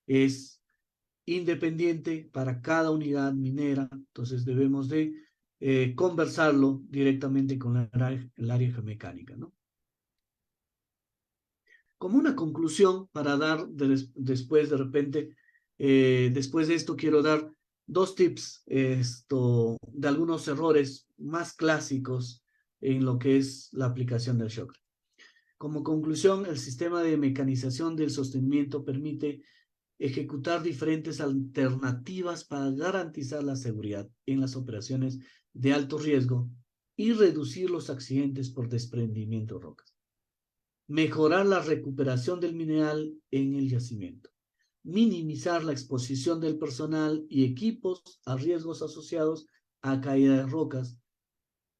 es independiente para cada unidad minera. Entonces debemos de conversarlo directamente con el área geomecánica, ¿no? Como una conclusión para dar después de repente, después de esto quiero dar 2 tips de algunos errores más clásicos en lo que es la aplicación del shock. Como conclusión, el sistema de mecanización del sostenimiento permite ejecutar diferentes alternativas para garantizar la seguridad en las operaciones de alto riesgo y reducir los accidentes por desprendimiento de rocas. Mejorar la recuperación del mineral en el yacimiento. Minimizar la exposición del personal y equipos a riesgos asociados a caída de rocas,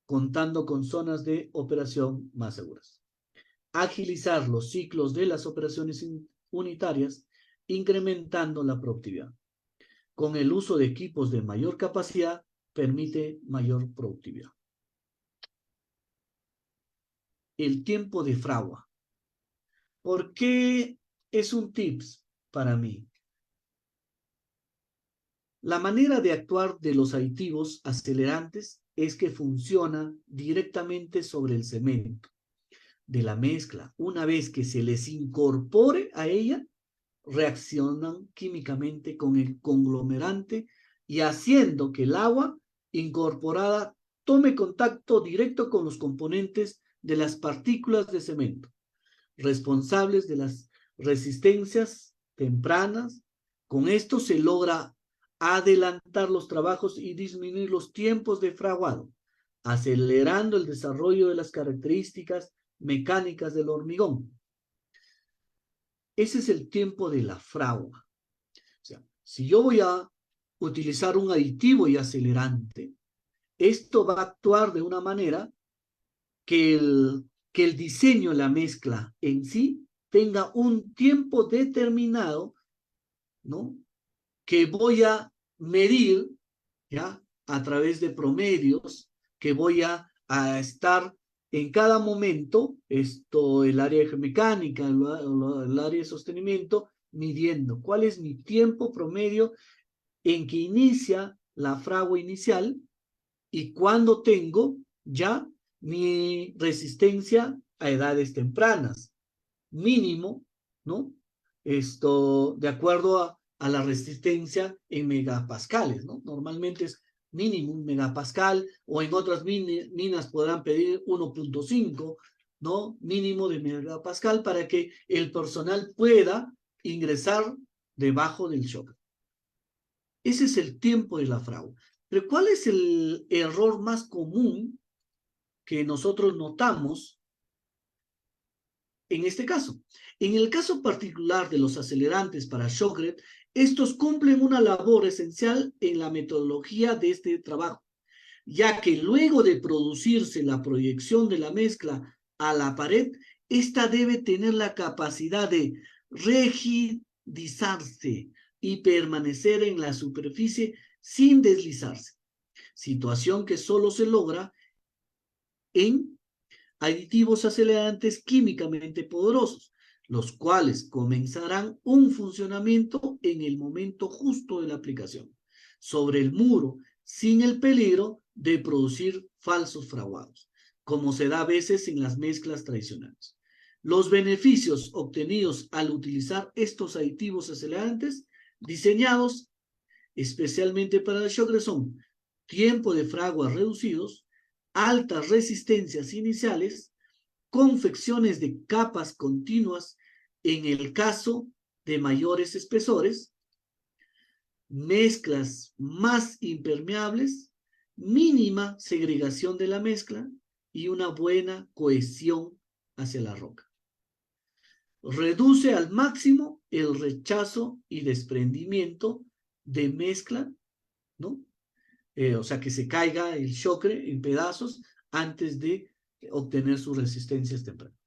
contando con zonas de operación más seguras. Agilizar los ciclos de las operaciones unitarias, incrementando la productividad. Con el uso de equipos de mayor capacidad, permite mayor productividad. El tiempo de fragua. ¿Por qué es un tips para mí? La manera de actuar de los aditivos acelerantes es que funciona directamente sobre el cemento de la mezcla. Una vez que se les incorpore a ella, reaccionan químicamente con el conglomerante y haciendo que el agua incorporada tome contacto directo con los componentes de las partículas de cemento, responsables de las resistencias tempranas. Con esto se logra adelantar los trabajos y disminuir los tiempos de fraguado, acelerando el desarrollo de las características mecánicas del hormigón. Ese es el tiempo de la fragua. Si yo voy a utilizar un aditivo y acelerante, esto va a actuar de una manera que el diseño de la mezcla en sí tenga un tiempo determinado, ¿no? Que voy a medir, ¿ya? A través de promedios, que voy a estar en cada momento, el área de mecánica, el área de sostenimiento, midiendo cuál es mi tiempo promedio en que inicia la fragua inicial y cuándo tengo ya mi resistencia a edades tempranas, mínimo, ¿no? De acuerdo a la resistencia en megapascales, ¿no? Normalmente es mínimo un megapascal o en otras minas podrán pedir 1.5, ¿no? Mínimo de megapascal para que el personal pueda ingresar debajo del shock. Ese es el tiempo de la fragua. Pero ¿cuál es el error más común que nosotros notamos en este caso? En el caso particular de los acelerantes para Shockrete, estos cumplen una labor esencial en la metodología de este trabajo, ya que luego de producirse la proyección de la mezcla a la pared, esta debe tener la capacidad de rigidizarse y permanecer en la superficie sin deslizarse, situación que solo se logra en aditivos acelerantes químicamente poderosos, los cuales comenzarán un funcionamiento en el momento justo de la aplicación, sobre el muro, sin el peligro de producir falsos fraguados, como se da a veces en las mezclas tradicionales. Los beneficios obtenidos al utilizar estos aditivos acelerantes diseñados especialmente para el Shockrete son tiempo de fraguas reducidos, altas resistencias iniciales, confecciones de capas continuas en el caso de mayores espesores, mezclas más impermeables, mínima segregación de la mezcla y una buena cohesión hacia la roca. Reduce al máximo el rechazo y desprendimiento de mezcla, ¿no? O sea, que se caiga el Shockrete en pedazos antes de obtener sus resistencias tempranas.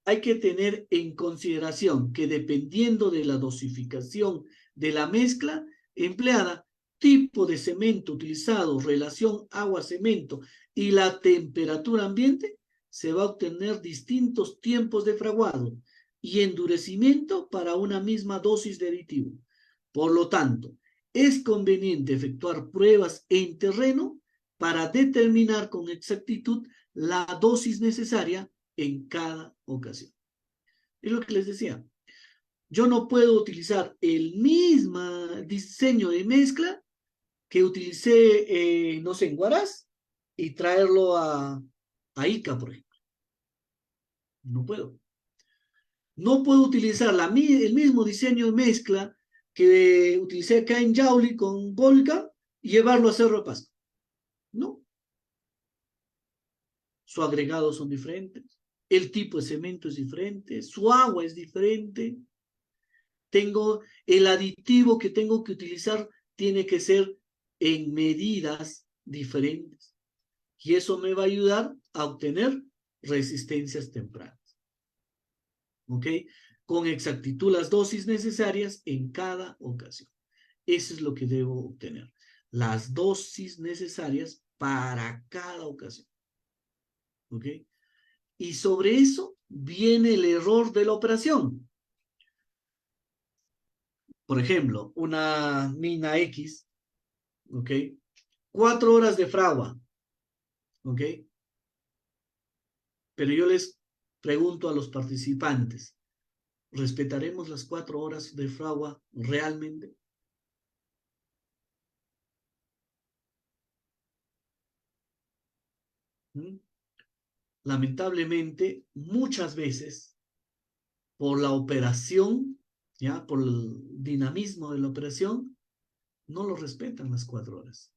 Hay que tener en consideración que dependiendo de la dosificación de la mezcla empleada, tipo de cemento utilizado, relación agua-cemento y la temperatura ambiente, se va a obtener distintos tiempos de fraguado y endurecimiento para una misma dosis de aditivo. Por lo tanto, es conveniente efectuar pruebas en terreno para determinar con exactitud la dosis necesaria en cada ocasión. Es lo que les decía. Yo no puedo utilizar el mismo diseño de mezcla que utilicé, no sé, en Huaraz y traerlo a Ica, por ejemplo. No puedo. No puedo utilizar el mismo diseño de mezcla que utilicé acá en Yauli con Volca y llevarlo a Cerro de Pasco. No. Sus agregados son diferentes. El tipo de cemento es diferente. Su agua es diferente. Tengo el aditivo que tengo que utilizar, tiene que ser en medidas diferentes. Y eso me va a ayudar a obtener resistencias tempranas. ¿Ok? Con exactitud las dosis necesarias en cada ocasión. Eso es lo que debo obtener. Las dosis necesarias para cada ocasión. ¿Ok? Y sobre eso viene el error de la operación. Por ejemplo, una mina X, ¿ok? 4 horas de fragua, ¿ok? Pero yo les pregunto a los participantes, ¿respetaremos las 4 horas de fragua realmente? ¿Mm? Lamentablemente, muchas veces, por la operación, ¿ya? Por el dinamismo de la operación, no lo respetan las 4 horas.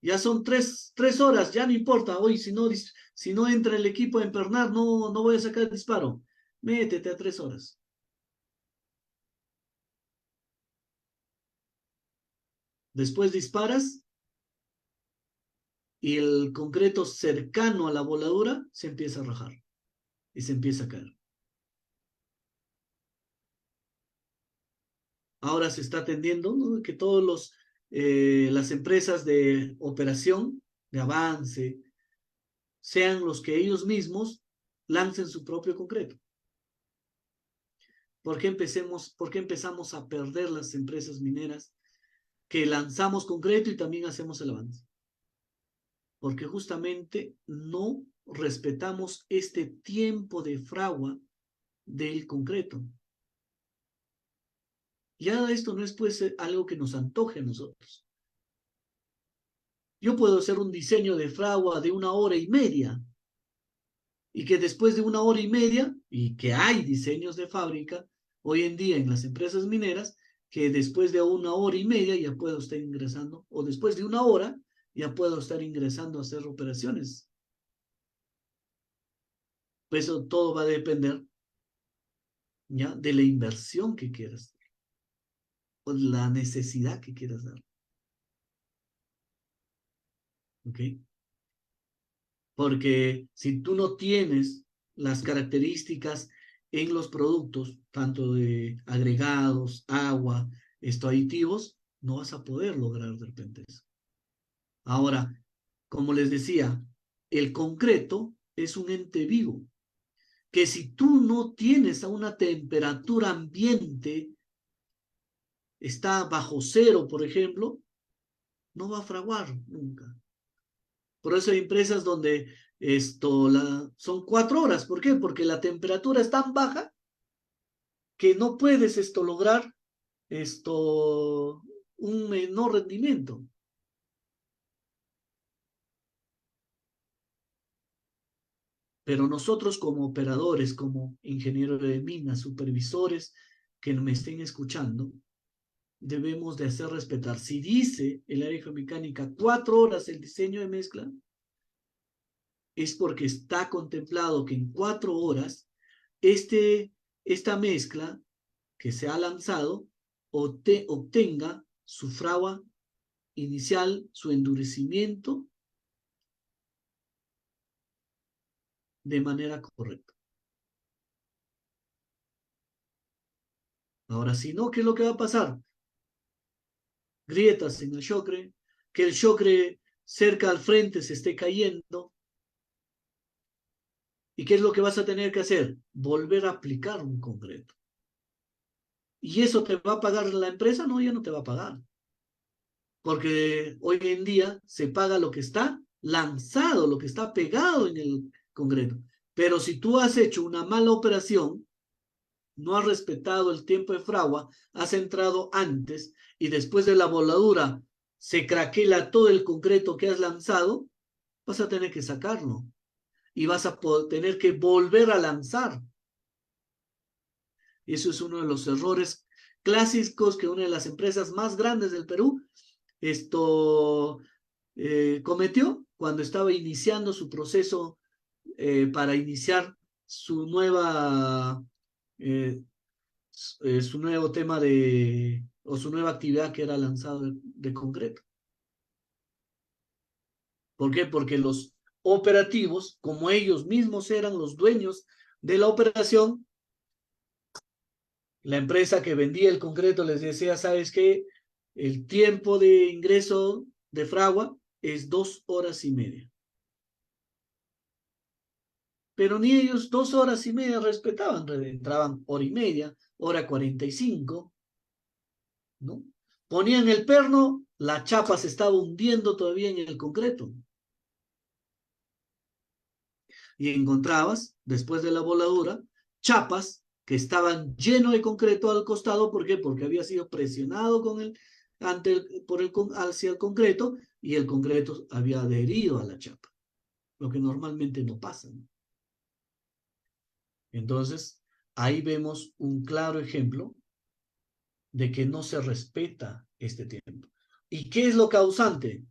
Ya son tres horas, ya no importa. Hoy, si no entra el equipo a empernar, no voy a sacar el disparo. Métete a 3 horas. Después disparas y el concreto cercano a la voladura se empieza a rajar y se empieza a caer. Ahora se está atendiendo, ¿no?, que todos las empresas de operación, de avance, sean los que ellos mismos lancen su propio concreto. ¿Por qué empezamos a perder las empresas mineras que lanzamos concreto y también hacemos el avance? Porque justamente no respetamos este tiempo de fragua del concreto. Ya esto no es pues algo que nos antoje a nosotros. Yo puedo hacer un diseño de fragua de 1 hora y media y que después de 1 hora y media, y que hay diseños de fábrica hoy en día en las empresas mineras, que después de 1 hora y media ya puedo estar ingresando, o después de 1 hora ya puedo estar ingresando a hacer operaciones. Pues eso todo va a depender, ¿ya?, de la inversión que quieras, o la necesidad que quieras dar. ¿Ok? Porque si tú no tienes las características en los productos, tanto de agregados, agua, aditivos, no vas a poder lograr de repente eso. Ahora, como les decía, el concreto es un ente vivo, que si tú no tienes a una temperatura ambiente, está bajo cero, por ejemplo, no va a fraguar nunca. Por eso hay empresas donde son 4 horas. ¿Por qué? Porque la temperatura es tan baja que no puedes lograr un menor rendimiento. Pero nosotros como operadores, como ingenieros de minas, supervisores que me estén escuchando, debemos de hacer respetar. Si dice el área geomecánica 4 horas el diseño de mezcla, es porque está contemplado que en 4 horas esta mezcla que se ha lanzado obtenga su fragua inicial, su endurecimiento de manera correcta. Ahora, si no, ¿qué es lo que va a pasar? Grietas en el shocre, que el shocre cerca al frente se esté cayendo. ¿Y qué es lo que vas a tener que hacer? Volver a aplicar un concreto. ¿Y eso te va a pagar la empresa? No, ya no te va a pagar. Porque hoy en día se paga lo que está lanzado, lo que está pegado en el concreto. Pero si tú has hecho una mala operación, no has respetado el tiempo de fragua, has entrado antes y después de la voladura se craquela todo el concreto que has lanzado, vas a tener que sacarlo y vas a tener que volver a lanzar. Y eso es uno de los errores clásicos que una de las empresas más grandes del Perú cometió cuando estaba iniciando su proceso para iniciar su su nuevo tema o su nueva actividad, que era lanzado de concreto. ¿Por qué? Porque los operativos, como ellos mismos eran los dueños de la operación, la empresa que vendía el concreto les decía, ¿sabes qué? El tiempo de ingreso de fragua es 2 horas y media. Pero ni ellos 2 horas y media respetaban, entraban 1 hora y media, 1 hora 45, ¿no? Ponían el perno, la chapa se estaba hundiendo todavía en el concreto. Y encontrabas, después de la voladura, chapas que estaban llenos de concreto al costado. ¿Por qué? Porque había sido presionado hacia el concreto y el concreto había adherido a la chapa, lo que normalmente no pasa, ¿no? Entonces, ahí vemos un claro ejemplo de que no se respeta este tiempo. ¿Y qué es lo causante?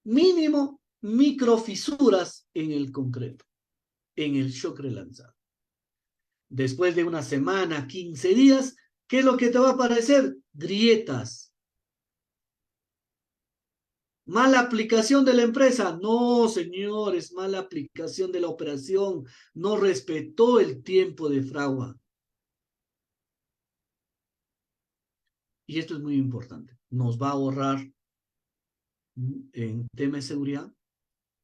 Mínimo microfisuras en el concreto, en el shocre lanzado. Después de una semana, 15 días, ¿qué es lo que te va a aparecer? Grietas. Mala aplicación de la empresa. No, señores, mala aplicación de la operación. No respetó el tiempo de fragua. Y esto es muy importante. Nos va a ahorrar en tema de seguridad,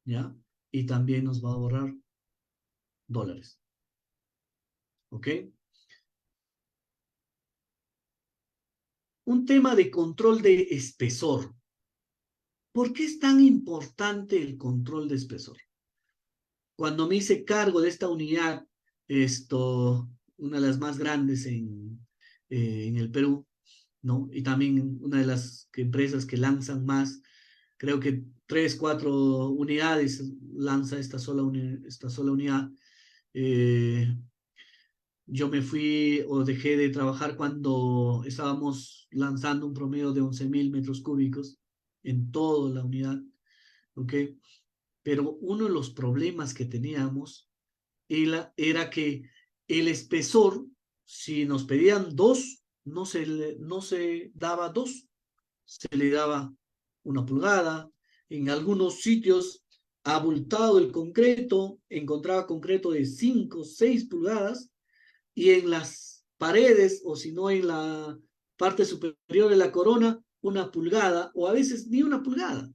¿ya? Y también nos va a ahorrar dólares. ¿Ok? Un tema de control de espesor. ¿Por qué es tan importante el control de espesor? Cuando me hice cargo de esta unidad, una de las más grandes en el Perú, ¿no? Y también una de las empresas que lanzan más, creo que 3, 4 unidades lanza esta sola unidad. Eh, yo me fui o dejé de trabajar cuando estábamos lanzando un promedio de 11.000 metros cúbicos en toda la unidad, ¿ok? Pero uno de los problemas que teníamos era que el espesor, si nos pedían 2, no se daba 2, se le daba 1 pulgada. En algunos sitios, abultado el concreto, encontraba concreto de 5, 6 pulgadas, y en las paredes, o si no en la parte superior de la corona, 1 pulgada, o a veces ni 1 pulgada.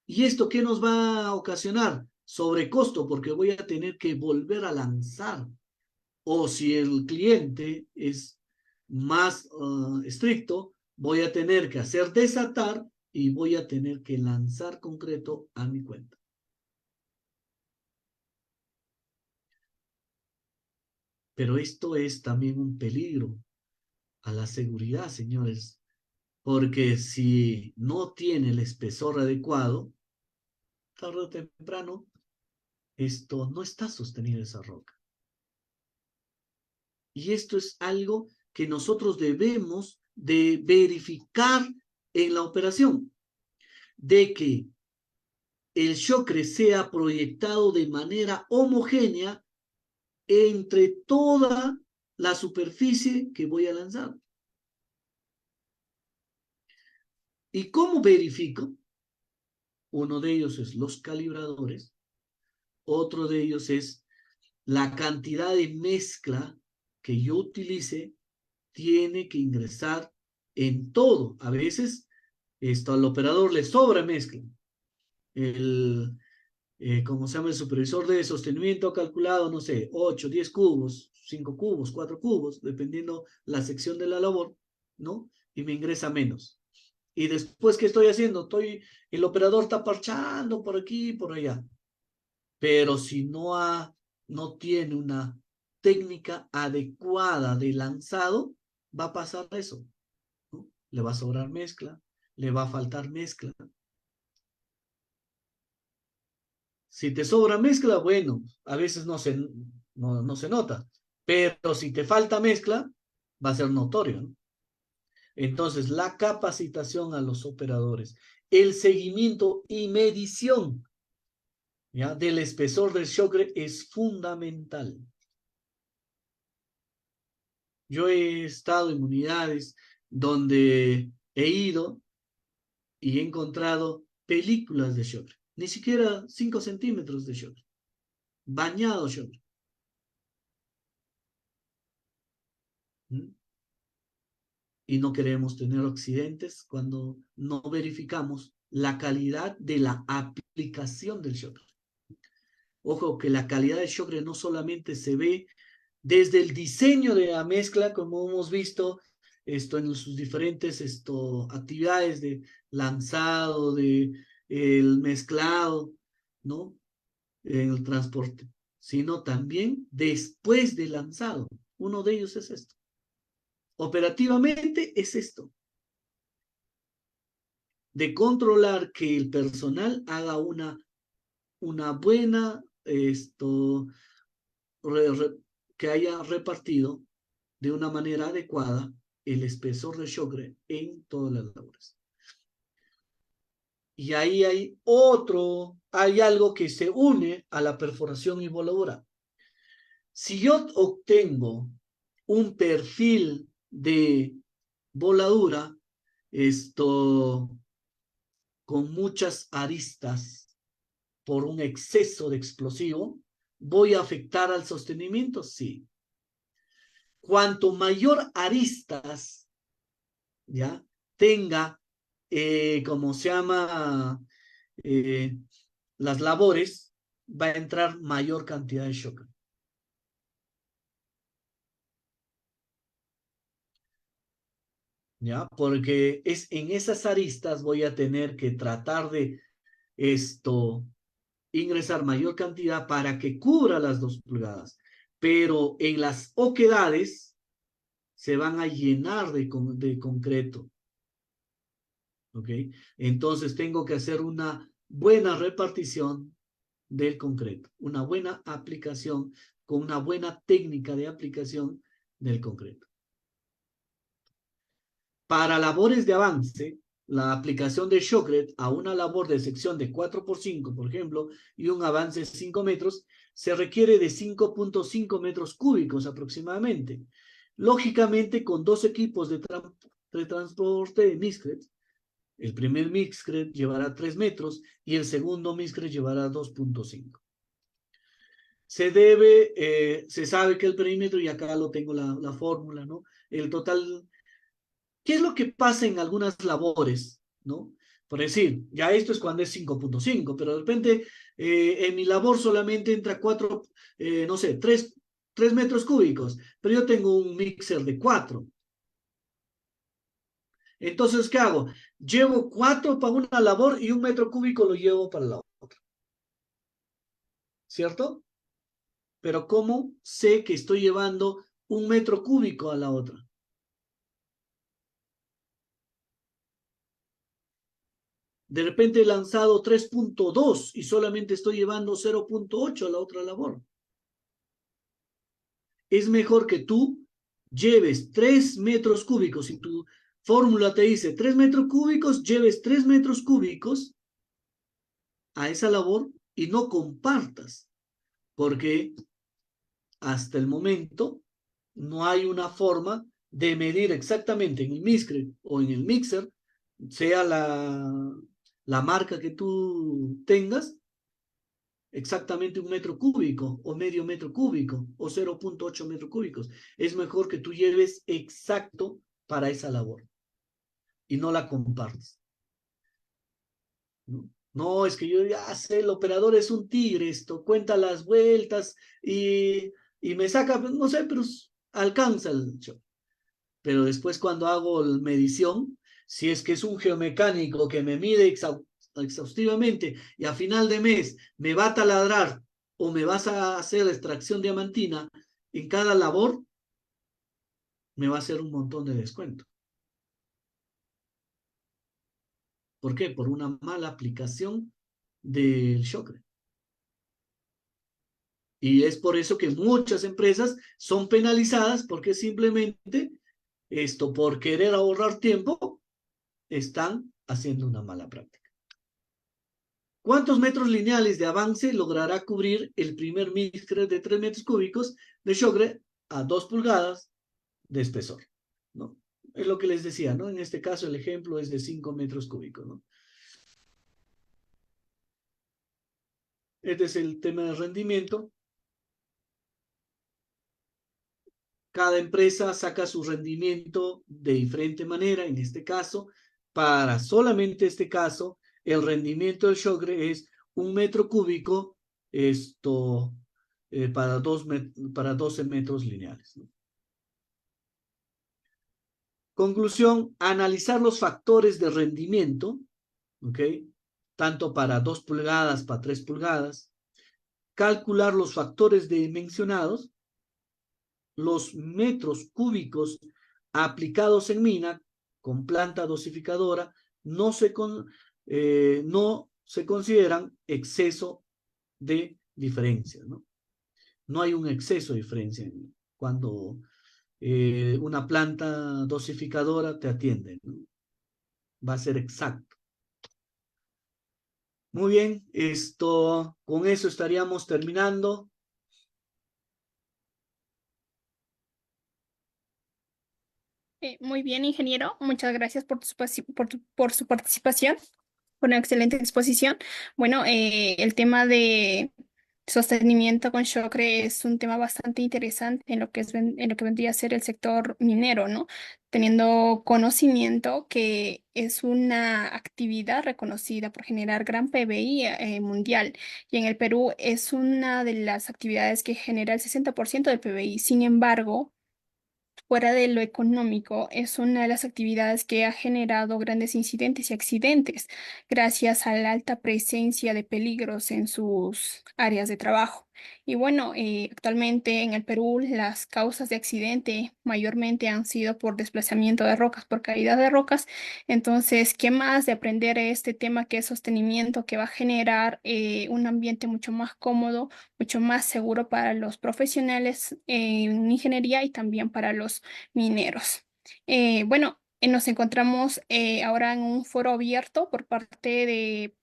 ¿Y esto qué nos va a ocasionar? Sobrecosto, porque voy a tener que volver a lanzar. O si el cliente es más estricto, voy a tener que hacer desatar y voy a tener que lanzar concreto a mi cuenta. Pero esto es también un peligro a la seguridad, señores, porque si no tiene el espesor adecuado, tarde o temprano, esto no está sostenido esa roca. Y esto es algo que nosotros debemos de verificar en la operación, de que el chocre sea proyectado de manera homogénea entre toda la superficie que voy a lanzar. ¿Y cómo verifico? Uno de ellos es los calibradores, otro de ellos es la cantidad de mezcla que yo utilice tiene que ingresar en todo. A veces al operador le sobra mezcla. ¿Cómo se llama? El supervisor de sostenimiento ha calculado, no sé, 8, 10 cubos, 5 cubos, 4 cubos, dependiendo la sección de la labor, ¿no? Y me ingresa menos. Y después, ¿qué estoy haciendo? El operador está parchando por aquí y por allá. Pero si no tiene una técnica adecuada de lanzado, va a pasar eso, ¿no? Le va a sobrar mezcla, le va a faltar mezcla. Si te sobra mezcla, bueno, a veces no se nota, pero si te falta mezcla, va a ser notorio, ¿no? Entonces, la capacitación a los operadores, el seguimiento y medición, ¿ya?, del espesor del chocre es fundamental. Yo he estado en unidades donde he ido y he encontrado películas de chocre, ni siquiera 5 centímetros de chocre, bañado chocre. ¿Mm? Y no queremos tener accidentes cuando no verificamos la calidad de la aplicación del chocre. Ojo que la calidad del chocre no solamente se ve desde el diseño de la mezcla, como hemos visto en sus diferentes actividades de lanzado, de el mezclado, ¿no? En el transporte, sino también después de lanzado. Uno de ellos es esto. Operativamente es esto, de controlar que el personal haga una buena, que haya repartido de una manera adecuada el espesor de chocre en todas las labores. Y ahí hay algo que se une a la perforación y voladura. Si yo obtengo un perfil de voladura esto con muchas aristas por un exceso de explosivo, ¿voy a afectar al sostenimiento? Sí. Cuanto mayor aristas, ¿ya? Tenga, como se llama, eh, las labores, va a entrar mayor cantidad de shock. ¿Ya? Porque es en esas aristas voy a tener que tratar de ingresar mayor cantidad para que cubra las 2 pulgadas. Pero en las oquedades se van a llenar de concreto. ¿Ok? Entonces tengo que hacer una buena repartición del concreto, una buena aplicación con una buena técnica de aplicación del concreto. Para labores de avance, la aplicación de Shockrete a una labor de sección de 4x5, por ejemplo, y un avance de 5 metros, se requiere de 5.5 metros cúbicos aproximadamente. Lógicamente, con 2 equipos de transporte de Mixcret, el primer Mixcret llevará 3 metros y el segundo Mixcret llevará 2.5. Se sabe que el perímetro, y acá lo tengo la fórmula, ¿no? El total. ¿Qué es lo que pasa en algunas labores? ¿No? Por decir, ya esto es cuando es 5.5, pero de repente en mi labor solamente entra 4, no sé, 3 metros cúbicos, pero yo tengo un mixer de 4. Entonces, ¿qué hago? Llevo 4 para una labor y 1 metro cúbico lo llevo para la otra, ¿cierto? Pero ¿cómo sé que estoy llevando 1 metro cúbico a la otra? De repente he lanzado 3.2 y solamente estoy llevando 0.8 a la otra labor. Es mejor que tú lleves 3 metros cúbicos. Si tu fórmula te dice 3 metros cúbicos, lleves 3 metros cúbicos a esa labor y no compartas, porque hasta el momento no hay una forma de medir exactamente en el Mixcret o en el mixer, sea la marca que tú tengas, exactamente 1 metro cúbico o medio metro cúbico o 0.8 metros cúbicos. Es mejor que tú lleves exacto para esa labor y no la compartes. ¿No? No, es que yo ya sé, el operador es un tigre, esto cuenta las vueltas y me saca, no sé, pero alcanza el show. Pero después cuando hago la medición, si es que es un geomecánico que me mide exhaustivamente y a final de mes me va a taladrar o me vas a hacer extracción diamantina en cada labor, me va a hacer un montón de descuento. ¿Por qué? Por una mala aplicación del Shockrete. Y es por eso que muchas empresas son penalizadas porque simplemente por querer ahorrar tiempo, están haciendo una mala práctica. ¿Cuántos metros lineales de avance logrará cubrir el primer Mixcret de 3 metros cúbicos de Shockrete a 2 pulgadas de espesor? ¿No? Es lo que les decía, ¿no? En este caso el ejemplo es de 5 metros cúbicos, ¿no? Este es el tema de rendimiento. Cada empresa saca su rendimiento de diferente manera. En este caso, para solamente este caso, el rendimiento del Shockrete es 1 metro cúbico para 12 metros lineales, ¿no? Conclusión, analizar los factores de rendimiento, ¿ok? Tanto para 2 pulgadas, para 3 pulgadas. Calcular los factores mencionados, los metros cúbicos aplicados en mina con planta dosificadora no se consideran exceso de diferencia, ¿no? No hay un exceso de diferencia cuando una planta dosificadora te atiende, ¿no? Va a ser exacto. Muy bien, con eso estaríamos terminando. Muy bien, ingeniero. Muchas gracias por por su participación. Fue una excelente exposición. Bueno, el tema de sostenimiento con Shocre es un tema bastante interesante en lo que en lo que vendría a ser el sector minero, ¿no? Teniendo conocimiento que es una actividad reconocida por generar gran PBI mundial, y en el Perú es una de las actividades que genera el 60% del PBI. Sin embargo, fuera de lo económico, es una de las actividades que ha generado grandes incidentes y accidentes gracias a la alta presencia de peligros en sus áreas de trabajo. Y bueno, actualmente en el Perú las causas de accidente mayormente han sido por desplazamiento de rocas, por caída de rocas. Entonces, ¿qué más de aprender este tema que es sostenimiento, que va a generar un ambiente mucho más cómodo, mucho más seguro para los profesionales en ingeniería y también para los mineros? Bueno, nos encontramos ahora en un foro abierto por parte de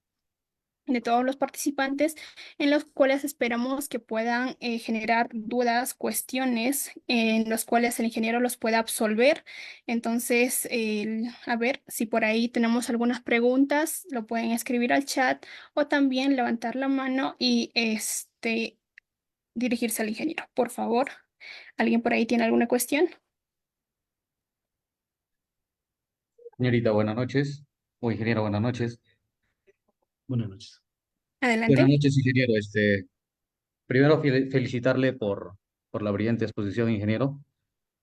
todos los participantes, en los cuales esperamos que puedan generar dudas, cuestiones, en los cuales el ingeniero los pueda absolver. Entonces, a ver si por ahí tenemos algunas preguntas, lo pueden escribir al chat o también levantar la mano y dirigirse al ingeniero. Por favor, ¿alguien por ahí tiene alguna cuestión? Señorita, buenas noches. O ingeniero, buenas noches. Buenas noches. Buenas Adelante. noches, ingeniero. Primero felicitarle por la brillante exposición, ingeniero.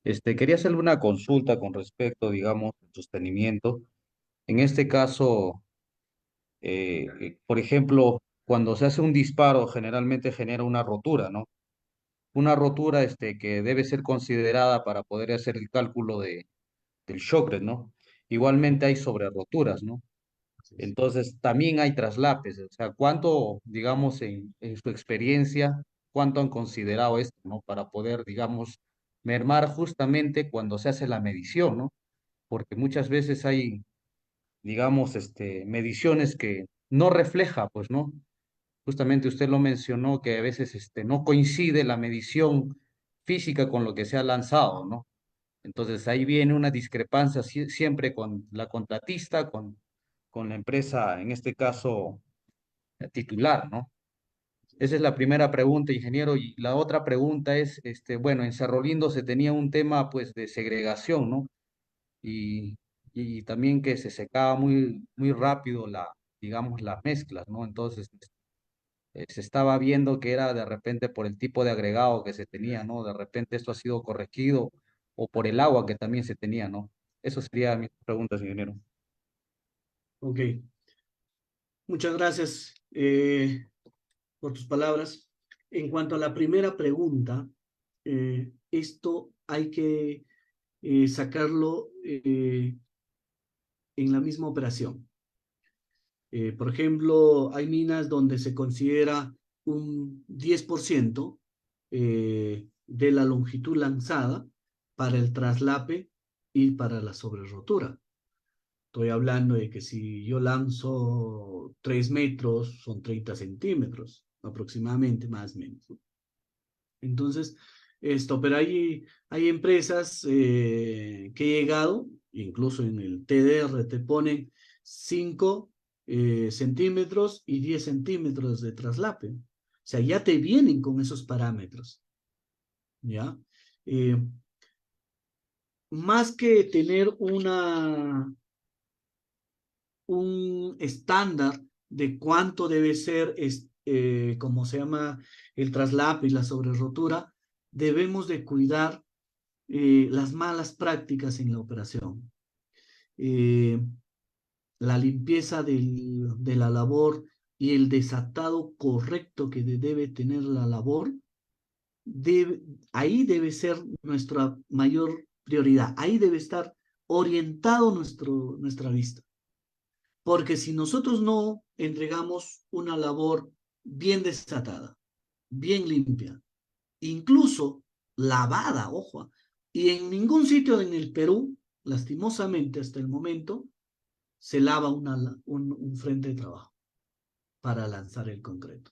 Quería hacerle una consulta con respecto, digamos, al sostenimiento. En este caso, por ejemplo, cuando se hace un disparo, generalmente genera una rotura, ¿no? Una rotura, que debe ser considerada para poder hacer el cálculo del shock rate, ¿no? Igualmente hay sobre roturas, ¿no? Así es. Entonces, también hay traslapes, o sea, ¿cuánto, digamos, en su experiencia, cuánto han considerado esto, ¿no? Para poder, digamos, mermar justamente cuando se hace la medición, ¿no? Porque muchas veces hay, digamos, mediciones que no refleja, pues, ¿no? Justamente usted lo mencionó que a veces, no coincide la medición física con lo que se ha lanzado, ¿no? Entonces ahí viene una discrepancia siempre con la contratista, con la empresa, en este caso titular, ¿no? Esa es la primera pregunta, ingeniero. Y la otra pregunta es, bueno, en Cerro Lindo se tenía un tema, pues, de segregación, ¿no? Y, y también que se secaba muy rápido digamos, las mezclas, ¿no? Entonces, se estaba viendo que era de repente por el tipo de agregado que se tenía, ¿no? De repente esto ha sido corregido o por el agua que también se tenía, ¿no? Eso sería mi pregunta, ingeniero. Ok, muchas gracias por tus palabras. En cuanto a la primera pregunta, esto hay que sacarlo en la misma operación. Por ejemplo, hay minas donde se considera un 10% de la longitud lanzada para el traslape y para la sobrerotura. Estoy hablando de que si yo lanzo 3 metros, son 30 centímetros aproximadamente, más o menos. Entonces, pero hay empresas que he llegado, incluso en el TDR te ponen 5 centímetros y 10 centímetros de traslape. O sea, ya te vienen con esos parámetros, ¿ya? Eh, Más que tener un estándar de cuánto debe ser, como se llama, el traslape y la sobrerotura, debemos de cuidar las malas prácticas en la operación. Eh, la limpieza de la labor y el desatado correcto que debe tener la labor, debe, ahí debe ser nuestra mayor prioridad, ahí debe estar orientado nuestra vista. Porque si nosotros no entregamos una labor bien desatada, bien limpia, incluso lavada, ojo, y en ningún sitio en el Perú, lastimosamente hasta el momento, se lava un frente de trabajo para lanzar el concreto.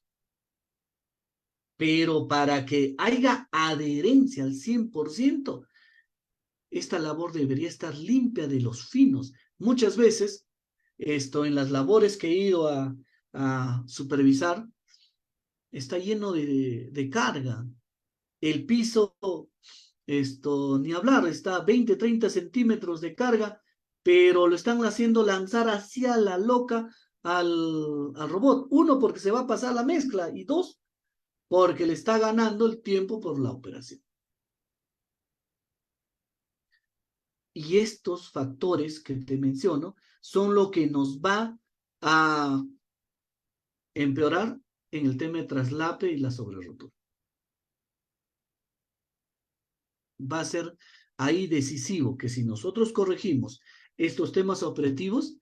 Pero para que haya adherencia al 100%, esta labor debería estar limpia de los finos. Muchas veces, en las labores que he ido a supervisar, está lleno de carga. El piso, ni hablar, está a 20, 30 centímetros de carga, pero lo están haciendo lanzar hacia la loca al robot. Uno, porque se va a pasar la mezcla, y dos, porque le está ganando el tiempo por la operación. Y estos factores que te menciono son lo que nos va a empeorar en el tema de traslape y la sobrerotura. Va a ser ahí decisivo que si nosotros corregimos estos temas operativos,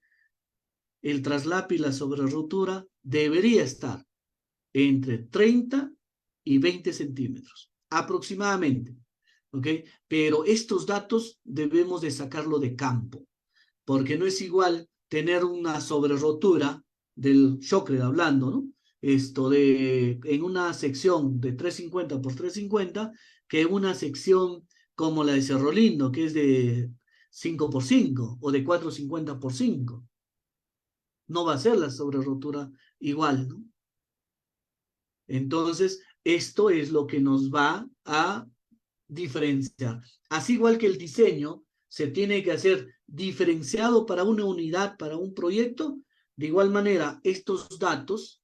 el traslape y la sobrerotura debería estar entre 30 y 20 centímetros, aproximadamente, ¿ok? Pero estos datos debemos de sacarlo de campo, porque no es igual tener una sobrerotura del Shocred hablando, ¿no? En una sección de 350 por 350, que una sección como la de Cerro Lindo, que es de 5 por 5 o de 450 por 5. No va a ser la sobrerotura igual, ¿no? Entonces, esto es lo que nos va a diferenciar. Así igual que el diseño se tiene que hacer diferenciado para una unidad, para un proyecto, de igual manera, estos datos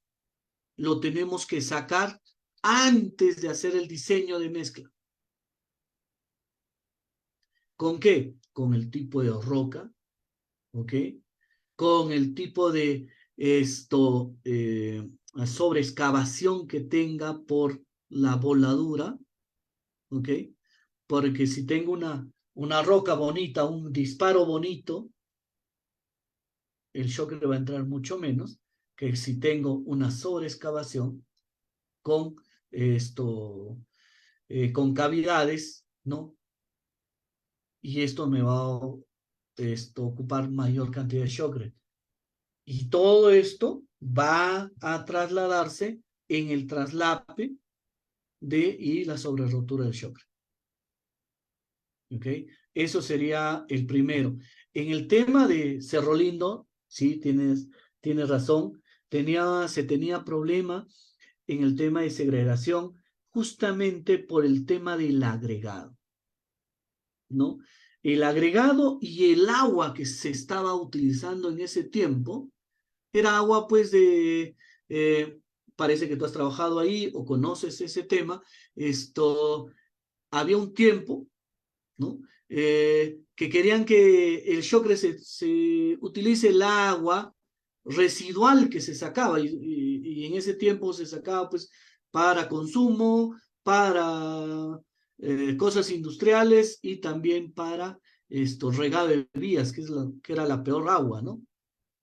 lo tenemos que sacar antes de hacer el diseño de mezcla. ¿Con qué? Con el tipo de roca, ¿ok? Con el tipo de sobreexcavación que tenga por la voladura, ¿ok? Porque si tengo una roca bonita, un disparo bonito, el shock le va a entrar mucho menos que si tengo una sobreexcavación con con cavidades, ¿no? Y esto me va a ocupar mayor cantidad de shock. Y todo esto va a trasladarse en el traslape y la sobrerotura del shock. ¿Ok? Eso sería el primero. En el tema de Cerro Lindo, sí, tienes razón, se tenía problema en el tema de segregación justamente por el tema del agregado, ¿no? El agregado y el agua que se estaba utilizando en ese tiempo era agua pues parece que tú has trabajado ahí o conoces ese tema, había un tiempo, ¿no? Que querían que el Shocre se utilice el agua residual que se sacaba y en ese tiempo se sacaba pues para consumo, para cosas industriales y también para regado de vías, que era la peor agua, ¿no?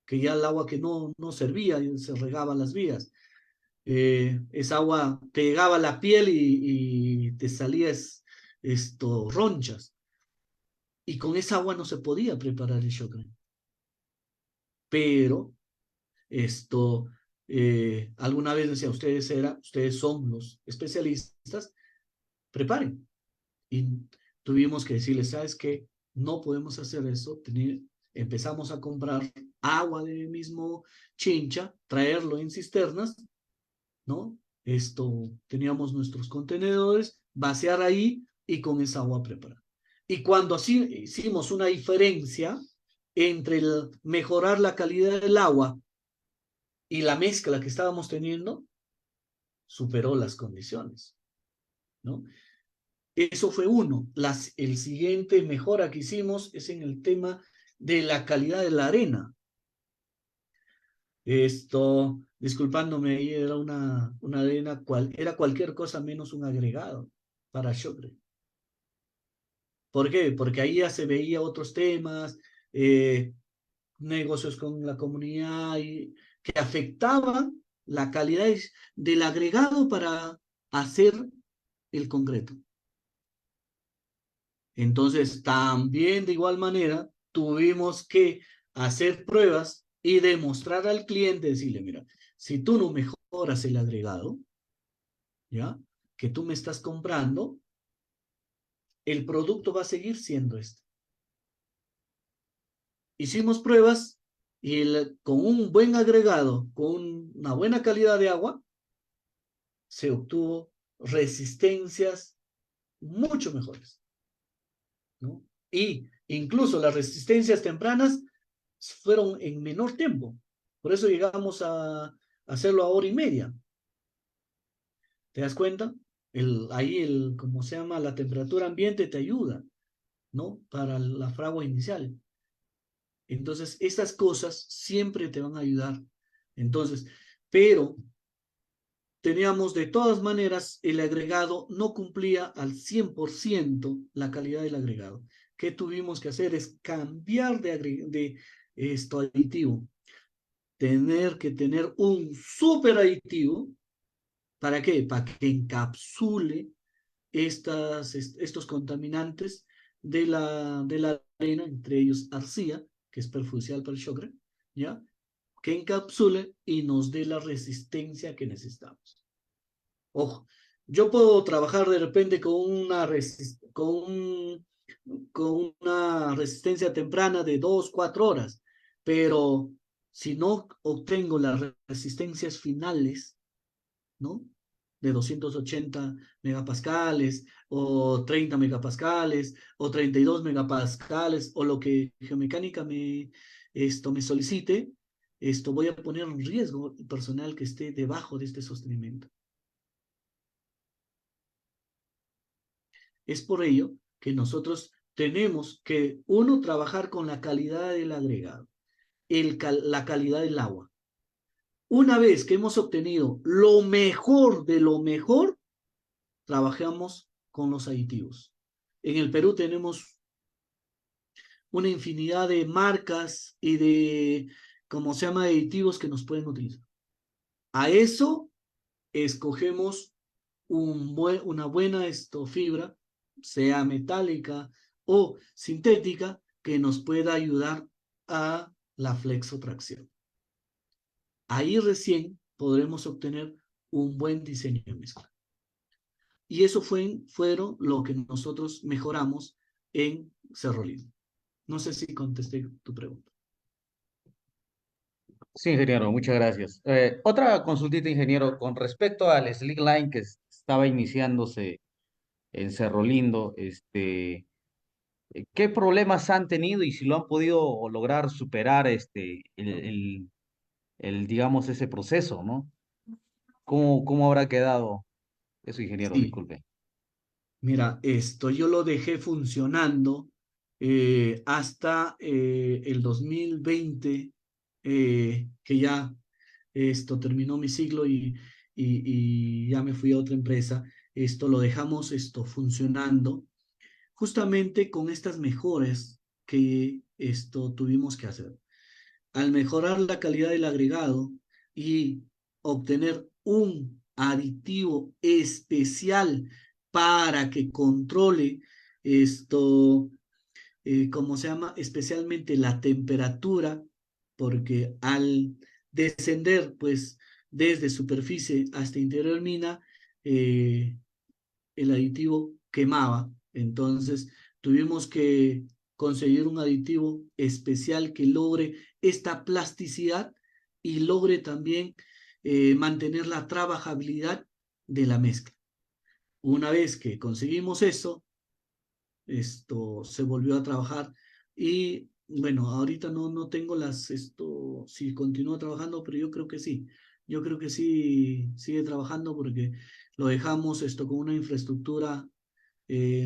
Que ya el agua que no servía, se regaba las vías. Esa agua te llegaba a la piel y te salías ronchas. Y con esa agua no se podía preparar el chocre. Pero alguna vez decía, ustedes son los especialistas, preparen. Y tuvimos que decirles, ¿sabes qué? No podemos hacer eso. Empezamos a comprar agua del mismo Chincha, traerlo en cisternas, ¿no? Teníamos nuestros contenedores, vaciar ahí y con esa agua preparar. Y cuando así hicimos una diferencia entre mejorar la calidad del agua y la mezcla que estábamos teniendo, superó las condiciones, ¿no? Eso fue uno. El siguiente mejora que hicimos es en el tema de la calidad de la arena. Disculpándome, era una arena, era cualquier cosa menos un agregado para Shocre. ¿Por qué? Porque ahí ya se veía otros temas, negocios con la comunidad que afectaban la calidad del agregado para hacer el concreto. Entonces, también de igual manera, tuvimos que hacer pruebas y demostrar al cliente, decirle, mira, si tú no mejoras el agregado, ¿ya? Que tú me estás comprando, el producto va a seguir siendo este. Hicimos pruebas y con un buen agregado, con una buena calidad de agua, se obtuvo resistencias mucho mejores, ¿no? Y incluso las resistencias tempranas fueron en menor tiempo. Por eso llegamos a hacerlo a 1 hora y media. ¿Te das cuenta? ¿Cómo se llama? La temperatura ambiente te ayuda, ¿no? Para la fragua inicial. Entonces, estas cosas siempre te van a ayudar. Entonces, pero teníamos de todas maneras, el agregado no cumplía al 100% la calidad del agregado. ¿Qué tuvimos que hacer? Es cambiar de esto aditivo. Tener que tener un super aditivo. ¿Para qué? Para que encapsule estos contaminantes de la arena, entre ellos arcilla, que es perjudicial para el chocre, ¿ya? Que encapsule y nos dé la resistencia que necesitamos. Ojo, yo puedo trabajar de repente con una resistencia temprana de 2, 4 horas, pero si no obtengo las resistencias finales, ¿no? De 280 megapascales o 30 megapascales o 32 megapascales o lo que geomecánica me solicite, voy a poner en riesgo el personal que esté debajo de este sostenimiento. Es por ello que nosotros tenemos que, uno, trabajar con la calidad del agregado, la calidad del agua. Una vez que hemos obtenido lo mejor de lo mejor, trabajamos con los aditivos. En el Perú tenemos una infinidad de marcas y de, ¿cómo se llama?, aditivos que nos pueden utilizar. A eso escogemos una buena fibra, sea metálica o sintética, que nos pueda ayudar a la flexotracción. Ahí recién podremos obtener un buen diseño de mezcla. Y eso fueron lo que nosotros mejoramos en Cerro Lindo. No sé si contesté tu pregunta. Sí, ingeniero, muchas gracias. Otra consultita, ingeniero, con respecto al Slickline que estaba iniciándose en Cerro Lindo, ¿qué problemas han tenido y si lo han podido lograr superar digamos, ese proceso, ¿no? ¿Cómo habrá quedado eso, ingeniero? Sí, Disculpe. mira, esto yo lo dejé funcionando hasta el 2020, que ya terminó mi ciclo y ya me fui a otra empresa. Lo dejamos funcionando justamente con estas mejoras que tuvimos que hacer. Al mejorar la calidad del agregado y obtener un aditivo especial para que controle esto, ¿cómo se llama? Especialmente la temperatura, porque al descender, pues, desde superficie hasta interior mina, eh, el aditivo quemaba. Entonces, tuvimos que conseguir un aditivo especial que logre esta plasticidad y logre también mantener la trabajabilidad de la mezcla. Una vez que conseguimos eso, esto se volvió a trabajar y bueno, ahorita no tengo si continúa trabajando, pero yo creo que sí. Yo creo que sí sigue trabajando porque lo dejamos con una infraestructura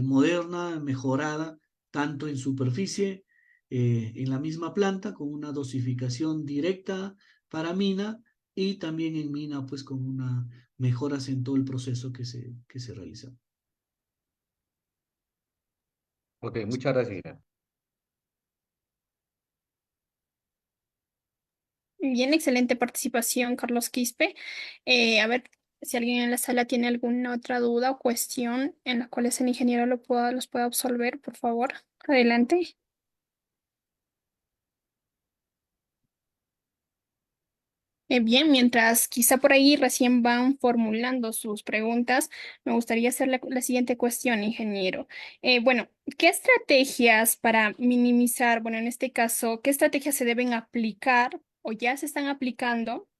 moderna, mejorada, tanto en superficie, en la misma planta, con una dosificación directa para mina y también en mina, pues con una mejoras en todo el proceso que se realiza. Ok, muchas gracias, ingeniero. Muy bien, excelente participación, Carlos Quispe. A ver si alguien en la sala tiene alguna otra duda o cuestión en la cual el ingeniero los pueda absolver, por favor. Adelante. Bien, mientras quizá por ahí recién van formulando sus preguntas, me gustaría hacer la siguiente cuestión, ingeniero. Bueno, ¿qué estrategias para minimizar, bueno, en este caso, qué estrategias se deben aplicar o ya se están aplicando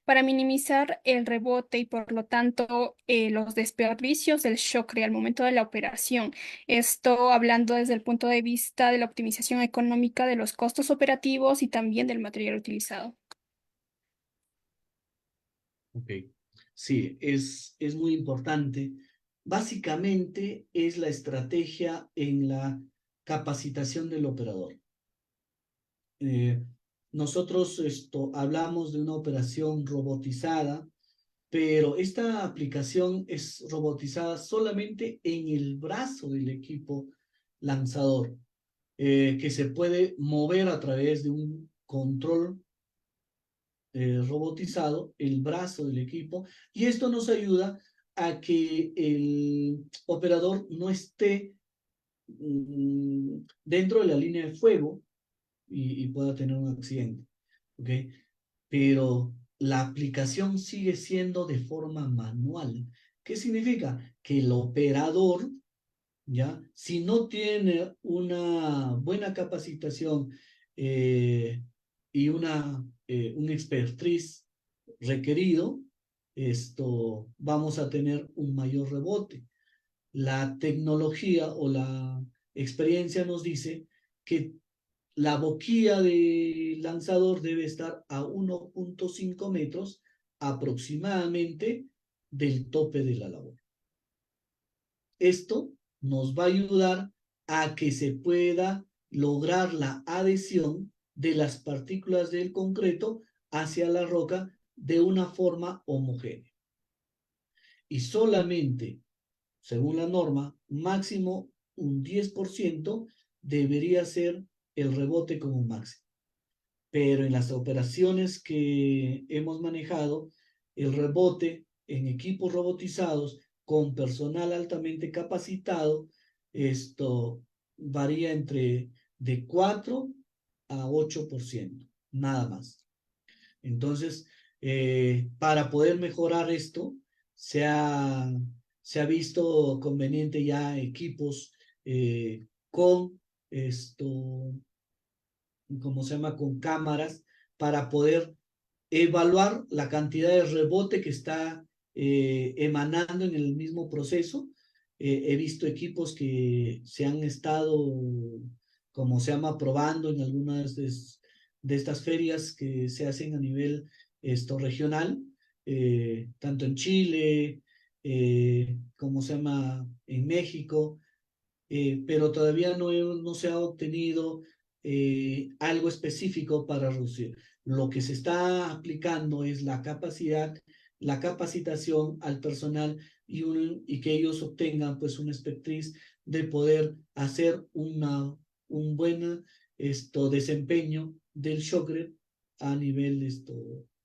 para minimizar el rebote y por lo tanto los desperdicios del Shocre al momento de la operación? Esto hablando desde el punto de vista de la optimización económica de los costos operativos y también del material utilizado. Ok, sí, es muy importante. Básicamente es la estrategia en la capacitación del operador. Eh, Nosotros hablamos de una operación robotizada, pero esta aplicación es robotizada solamente en el brazo del equipo lanzador, que se puede mover a través de un control robotizado, el brazo del equipo, y esto nos ayuda a que el operador no esté dentro de la línea de fuego y pueda tener un accidente, ¿ok? Pero la aplicación sigue siendo de forma manual. ¿Qué significa? Que el operador, ¿ya? Si no tiene una buena capacitación eh, y un expertise requerido, vamos a tener un mayor rebote. La tecnología o la experiencia nos dice que la boquilla del lanzador debe estar a 1.5 metros aproximadamente del tope de la labor. Esto nos va a ayudar a que se pueda lograr la adhesión de las partículas del concreto hacia la roca de una forma homogénea. Y solamente, según la norma, máximo un 10% debería ser el rebote como máximo. Pero en las operaciones que hemos manejado, el rebote en equipos robotizados con personal altamente capacitado, esto varía entre de 4 a 8%, nada más. Entonces, para poder mejorar esto, se ha, se ha visto conveniente ya equipos con esto, ¿cómo se llama? Con cámaras para poder evaluar la cantidad de rebote que está emanando en el mismo proceso. He visto equipos que se han estado, como se llama, probando en algunas de estas ferias que se hacen a nivel regional, tanto en Chile, como se llama, en México, pero todavía no se ha obtenido algo específico para reducir. Lo que se está aplicando es la capacidad, la capacitación al personal y que ellos obtengan pues una expertise de poder hacer un buen desempeño del Shockwave a nivel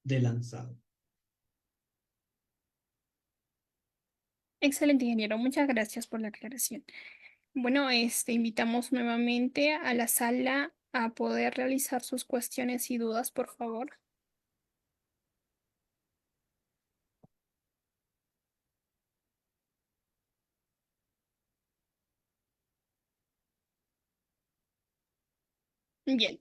de lanzado. Excelente, ingeniero. Muchas gracias por la aclaración. Bueno, invitamos nuevamente a la sala a poder realizar sus cuestiones y dudas, por favor. Bien,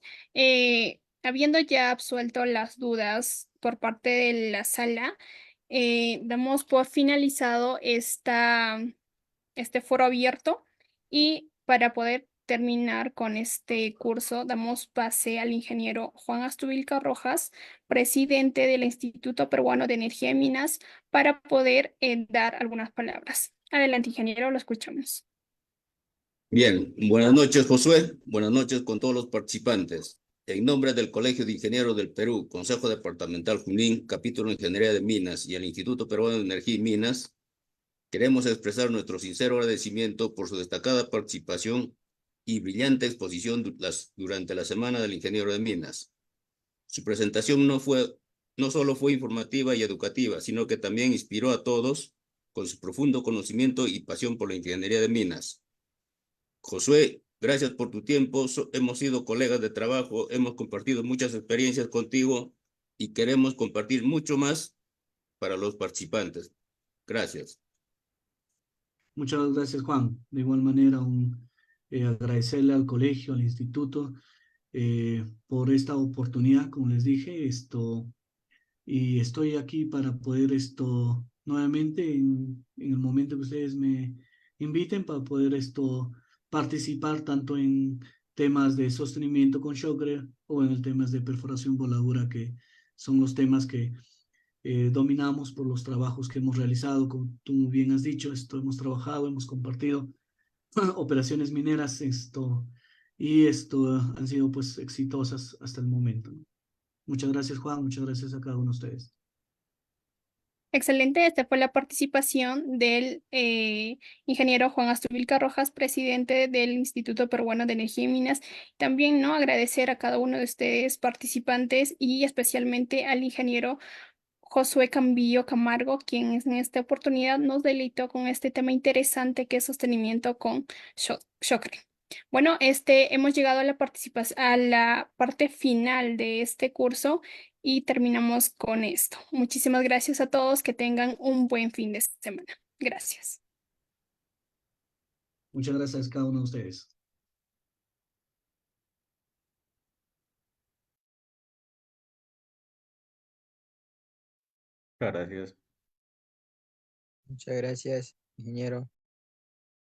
habiendo ya absuelto las dudas por parte de la sala, damos por finalizado este foro abierto y para poder terminar con este curso, damos pase al ingeniero Juan Astubilca Rojas, presidente del Instituto Peruano de Energía y Minas, para poder dar algunas palabras. Adelante, ingeniero, lo escuchamos. Bien, buenas noches, Josué. Buenas noches con todos los participantes. En nombre del Colegio de Ingenieros del Perú, Consejo Departamental Junín, Capítulo de Ingeniería de Minas y el Instituto Peruano de Energía y Minas, queremos expresar nuestro sincero agradecimiento por su destacada participación y brillante exposición durante la Semana del Ingeniero de Minas. Su presentación no solo fue informativa y educativa, sino que también inspiró a todos con su profundo conocimiento y pasión por la ingeniería de minas. Josué, gracias por tu tiempo. Hemos sido colegas de trabajo, hemos compartido muchas experiencias contigo y queremos compartir mucho más para los participantes. Gracias. Muchas gracias, Juan. De igual manera, agradecerle al colegio, al instituto, por esta oportunidad, como les dije, y estoy aquí para poder nuevamente en el momento que ustedes me inviten para poder participar tanto en temas de sostenimiento con Shockley o en el temas de perforación voladura, que son los temas que dominamos por los trabajos que hemos realizado. Como tú muy bien has dicho, hemos trabajado, hemos compartido operaciones mineras, y han sido pues exitosas hasta el momento, ¿no? Muchas gracias, Juan, muchas gracias a cada uno de ustedes. Excelente, esta fue la participación del ingeniero Juan Astuvilca Rojas, presidente del Instituto Peruano de Energía y Minas. También, ¿no? Agradecer a cada uno de ustedes participantes y especialmente al ingeniero Josué Cambillo Camargo, quien en esta oportunidad nos deleitó con este tema interesante que es sostenimiento con Shockley. Bueno, hemos llegado a a la parte final de este curso y terminamos con esto. Muchísimas gracias a todos, que tengan un buen fin de semana. Gracias. Muchas gracias a cada uno de ustedes. Gracias. Muchas gracias, ingeniero.